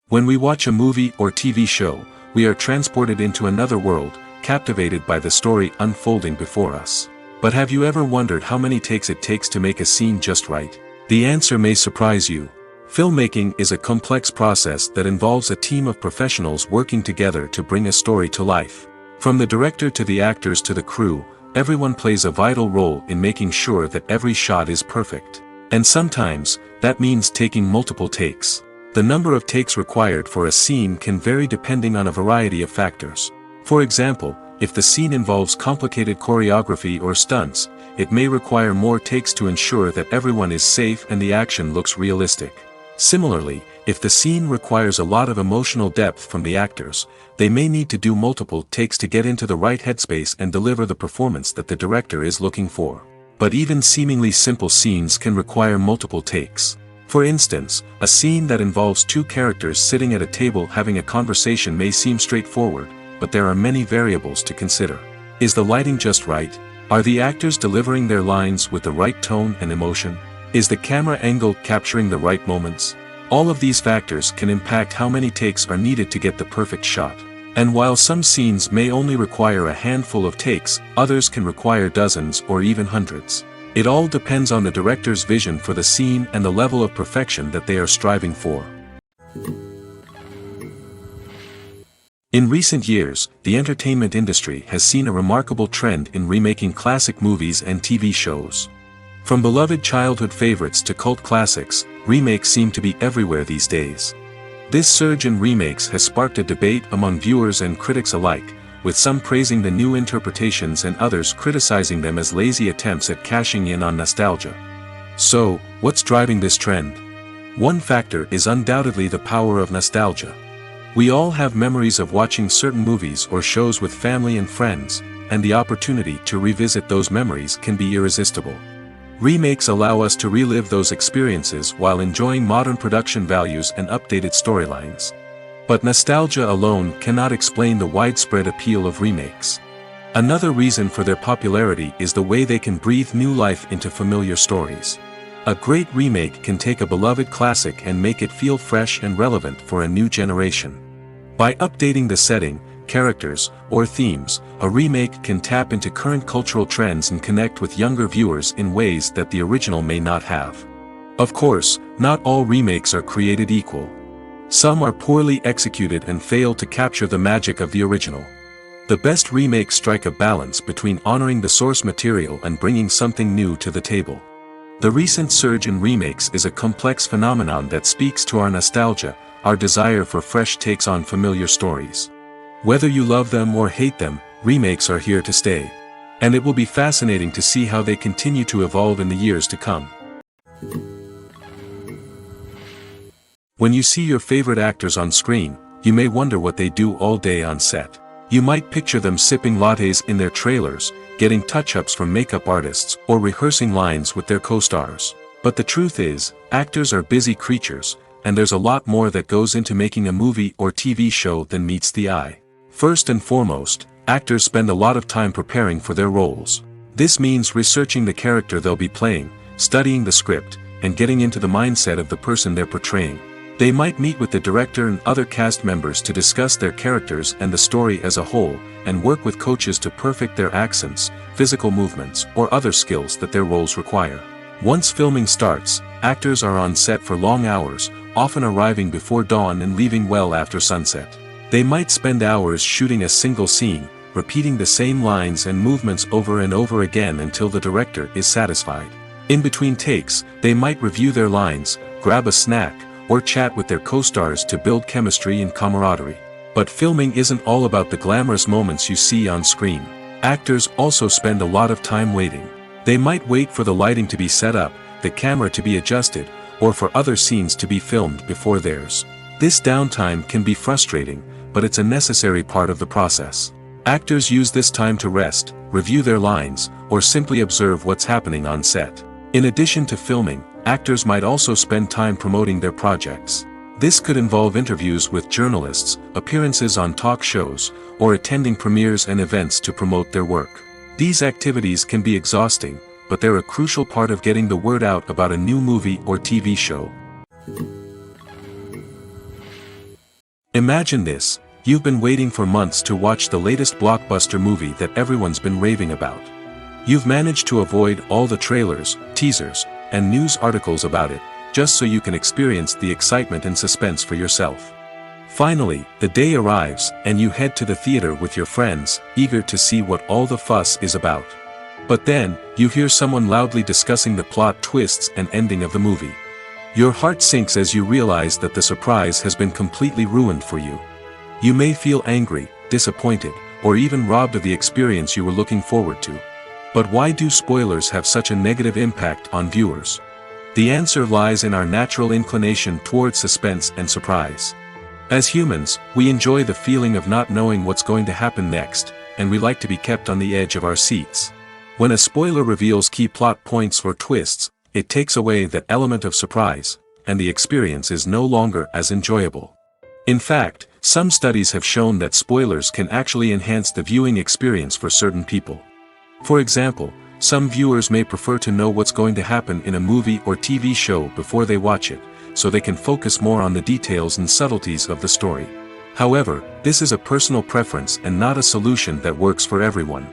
When we watch a movie or TV show, we are transported into another world, captivated by the story unfolding before us. But have you ever wondered how many takes it takes to make a scene just right? The answer may surprise you. Filmmaking is a complex process that involves a team of professionals working together to bring a story to life. From the director to the actors to the crew, everyone plays a vital role in making sure that every shot is perfect. And sometimes, that means taking multiple takes. The number of takes required for a scene can vary depending on a variety of factors. For example, if the scene involves complicated choreography or stunts, it may require more takes to ensure that everyone is safe and the action looks realistic. Similarly, if the scene requires a lot of emotional depth from the actors, they may need to do multiple takes to get into the right headspace and deliver the performance that the director is looking for. But even seemingly simple scenes can require multiple takes. For instance, a scene that involves two characters sitting at a table having a conversation may seem straightforward, but there are many variables to consider. Is the lighting just right? Are the actors delivering their lines with the right tone and emotion? Is the camera angle capturing the right moments? All of these factors can impact how many takes are needed to get the perfect shot. And while some scenes may only require a handful of takes, others can require dozens or even hundreds. It all depends on the director's vision for the scene and the level of perfection that they are striving for. In recent years, the entertainment industry has seen a remarkable trend in remaking classic movies and TV shows. From beloved childhood favorites to cult classics, remakes seem to be everywhere these days. This surge in remakes has sparked a debate among viewers and critics alike, with some praising the new interpretations and others criticizing them as lazy attempts at cashing in on nostalgia. So, what's driving this trend? One factor is undoubtedly the power of nostalgia. We all have memories of watching certain movies or shows with family and friends, and the opportunity to revisit those memories can be irresistible. Remakes allow us to relive those experiences while enjoying modern production values and updated storylines. But nostalgia alone cannot explain the widespread appeal of remakes. Another reason for their popularity is the way they can breathe new life into familiar stories. A great remake can take a beloved classic and make it feel fresh and relevant for a new generation. By updating the setting, characters, or themes, a remake can tap into current cultural trends and connect with younger viewers in ways that the original may not have. Of course, not all remakes are created equal. Some are poorly executed and fail to capture the magic of the original. The best remakes strike a balance between honoring the source material and bringing something new to the table. The recent surge in remakes is a complex phenomenon that speaks to our nostalgia, our desire for fresh takes on familiar stories. Whether you love them or hate them, remakes are here to stay. And it will be fascinating to see how they continue to evolve in the years to come. When you see your favorite actors on screen, you may wonder what they do all day on set. You might picture them sipping lattes in their trailers, getting touch-ups from makeup artists, or rehearsing lines with their co-stars. But the truth is, actors are busy creatures, and there's a lot more that goes into making a movie or TV show than meets the eye. First and foremost, actors spend a lot of time preparing for their roles. This means researching the character they'll be playing, studying the script, and getting into the mindset of the person they're portraying. They might meet with the director and other cast members to discuss their characters and the story as a whole, and work with coaches to perfect their accents, physical movements, or other skills that their roles require. Once filming starts, actors are on set for long hours, often arriving before dawn and leaving well after sunset. They might spend hours shooting a single scene, repeating the same lines and movements over and over again until the director is satisfied. In between takes, they might review their lines, grab a snack, or chat with their co-stars to build chemistry and camaraderie. But filming isn't all about the glamorous moments you see on screen. Actors also spend a lot of time waiting. They might wait for the lighting to be set up, the camera to be adjusted, or for other scenes to be filmed before theirs. This downtime can be frustrating, but it's a necessary part of the process. Actors use this time to rest, review their lines, or simply observe what's happening on set. In addition to filming, actors might also spend time promoting their projects. This could involve interviews with journalists, appearances on talk shows, or attending premieres and events to promote their work. These activities can be exhausting, but they're a crucial part of getting the word out about a new movie or TV show. Imagine this: you've been waiting for months to watch the latest blockbuster movie that everyone's been raving about. You've managed to avoid all the trailers, teasers, and news articles about it, just so you can experience the excitement and suspense for yourself. Finally, the day arrives, and you head to the theater with your friends, eager to see what all the fuss is about. But then, you hear someone loudly discussing the plot twists and ending of the movie. Your heart sinks as you realize that the surprise has been completely ruined for you. You may feel angry, disappointed, or even robbed of the experience you were looking forward to. But why do spoilers have such a negative impact on viewers? The answer lies in our natural inclination toward suspense and surprise. As humans, we enjoy the feeling of not knowing what's going to happen next, and we like to be kept on the edge of our seats. When a spoiler reveals key plot points or twists, it takes away that element of surprise, and the experience is no longer as enjoyable. In fact, some studies have shown that spoilers can actually enhance the viewing experience for certain people. For example, some viewers may prefer to know what's going to happen in a movie or TV show before they watch it, so they can focus more on the details and subtleties of the story. However, this is a personal preference and not a solution that works for everyone.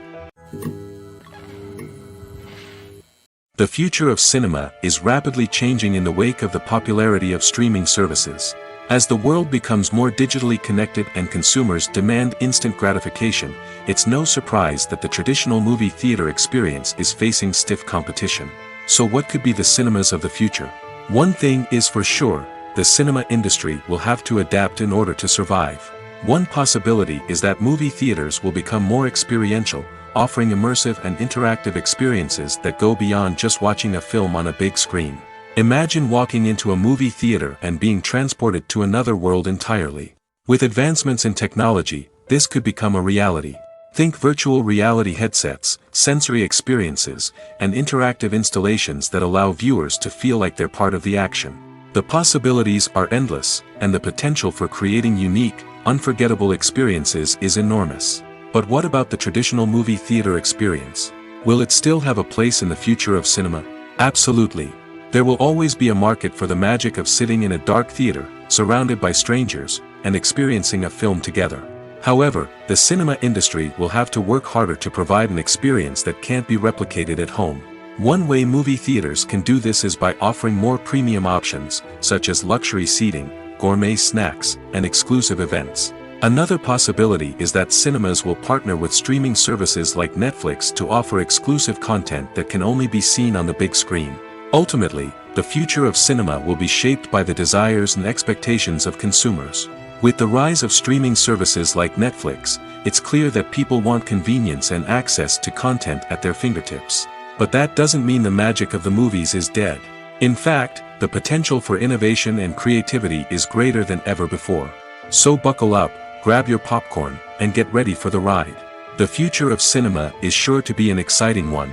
The future of cinema is rapidly changing in the wake of the popularity of streaming services. As the world becomes more digitally connected and consumers demand instant gratification, it's no surprise that the traditional movie theater experience is facing stiff competition. So what could be the cinemas of the future? One thing is for sure: the cinema industry will have to adapt in order to survive. One possibility is that movie theaters will become more experiential, offering immersive and interactive experiences that go beyond just watching a film on a big screen. Imagine walking into a movie theater and being transported to another world entirely. With advancements in technology, this could become a reality. Think virtual reality headsets, sensory experiences, and interactive installations that allow viewers to feel like they're part of the action. The possibilities are endless, and the potential for creating unique, unforgettable experiences is enormous. But what about the traditional movie theater experience? Will it still have a place in the future of cinema? Absolutely. There will always be a market for the magic of sitting in a dark theater, surrounded by strangers, and experiencing a film together. However, the cinema industry will have to work harder to provide an experience that can't be replicated at home. One way movie theaters can do this is by offering more premium options, such as luxury seating, gourmet snacks, and exclusive events. Another possibility is that cinemas will partner with streaming services like Netflix to offer exclusive content that can only be seen on the big screen. Ultimately, the future of cinema will be shaped by the desires and expectations of consumers. With the rise of streaming services like Netflix, it's clear that people want convenience and access to content at their fingertips. But that doesn't mean the magic of the movies is dead. In fact, the potential for innovation and creativity is greater than ever before. So buckle up, grab your popcorn, and get ready for the ride. The future of cinema is sure to be an exciting one.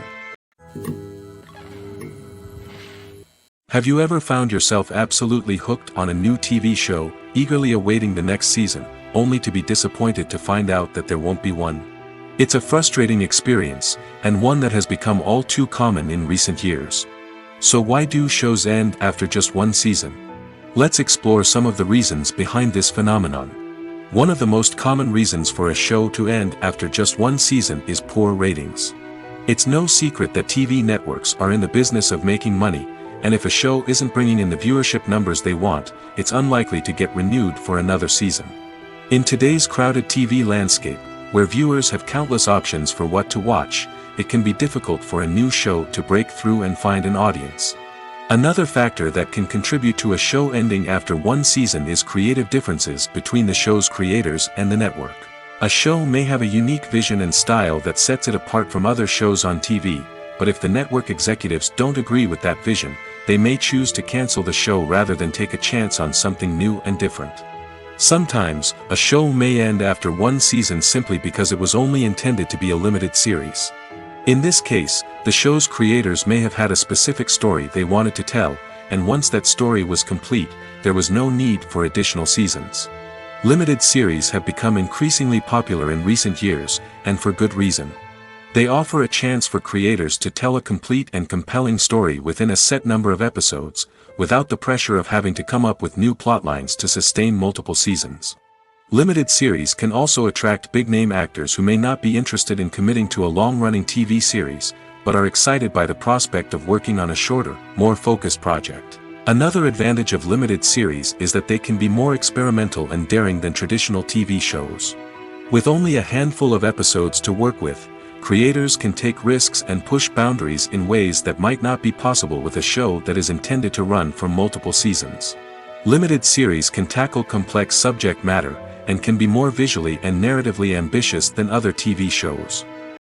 Have you ever found yourself absolutely hooked on a new TV show, eagerly awaiting the next season, only to be disappointed to find out that there won't be one? It's a frustrating experience, and one that has become all too common in recent years. So why do shows end after just one season? Let's explore some of the reasons behind this phenomenon. One of the most common reasons for a show to end after just one season is poor ratings. It's no secret that TV networks are in the business of making money, and if a show isn't bringing in the viewership numbers they want, it's unlikely to get renewed for another season. In today's crowded TV landscape, where viewers have countless options for what to watch, it can be difficult for a new show to break through and find an audience. Another factor that can contribute to a show ending after one season is creative differences between the show's creators and the network. A show may have a unique vision and style that sets it apart from other shows on TV, but if the network executives don't agree with that vision, they may choose to cancel the show rather than take a chance on something new and different. Sometimes, a show may end after one season simply because it was only intended to be a limited series. In this case, the show's creators may have had a specific story they wanted to tell, and once that story was complete, there was no need for additional seasons. Limited series have become increasingly popular in recent years, and for good reason. They offer a chance for creators to tell a complete and compelling story within a set number of episodes, without the pressure of having to come up with new plotlines to sustain multiple seasons. Limited series can also attract big-name actors who may not be interested in committing to a long-running TV series, but are excited by the prospect of working on a shorter, more focused project. Another advantage of limited series is that they can be more experimental and daring than traditional TV shows. With only a handful of episodes to work with, creators can take risks and push boundaries in ways that might not be possible with a show that is intended to run for multiple seasons. Limited series can tackle complex subject matter, and can be more visually and narratively ambitious than other TV shows.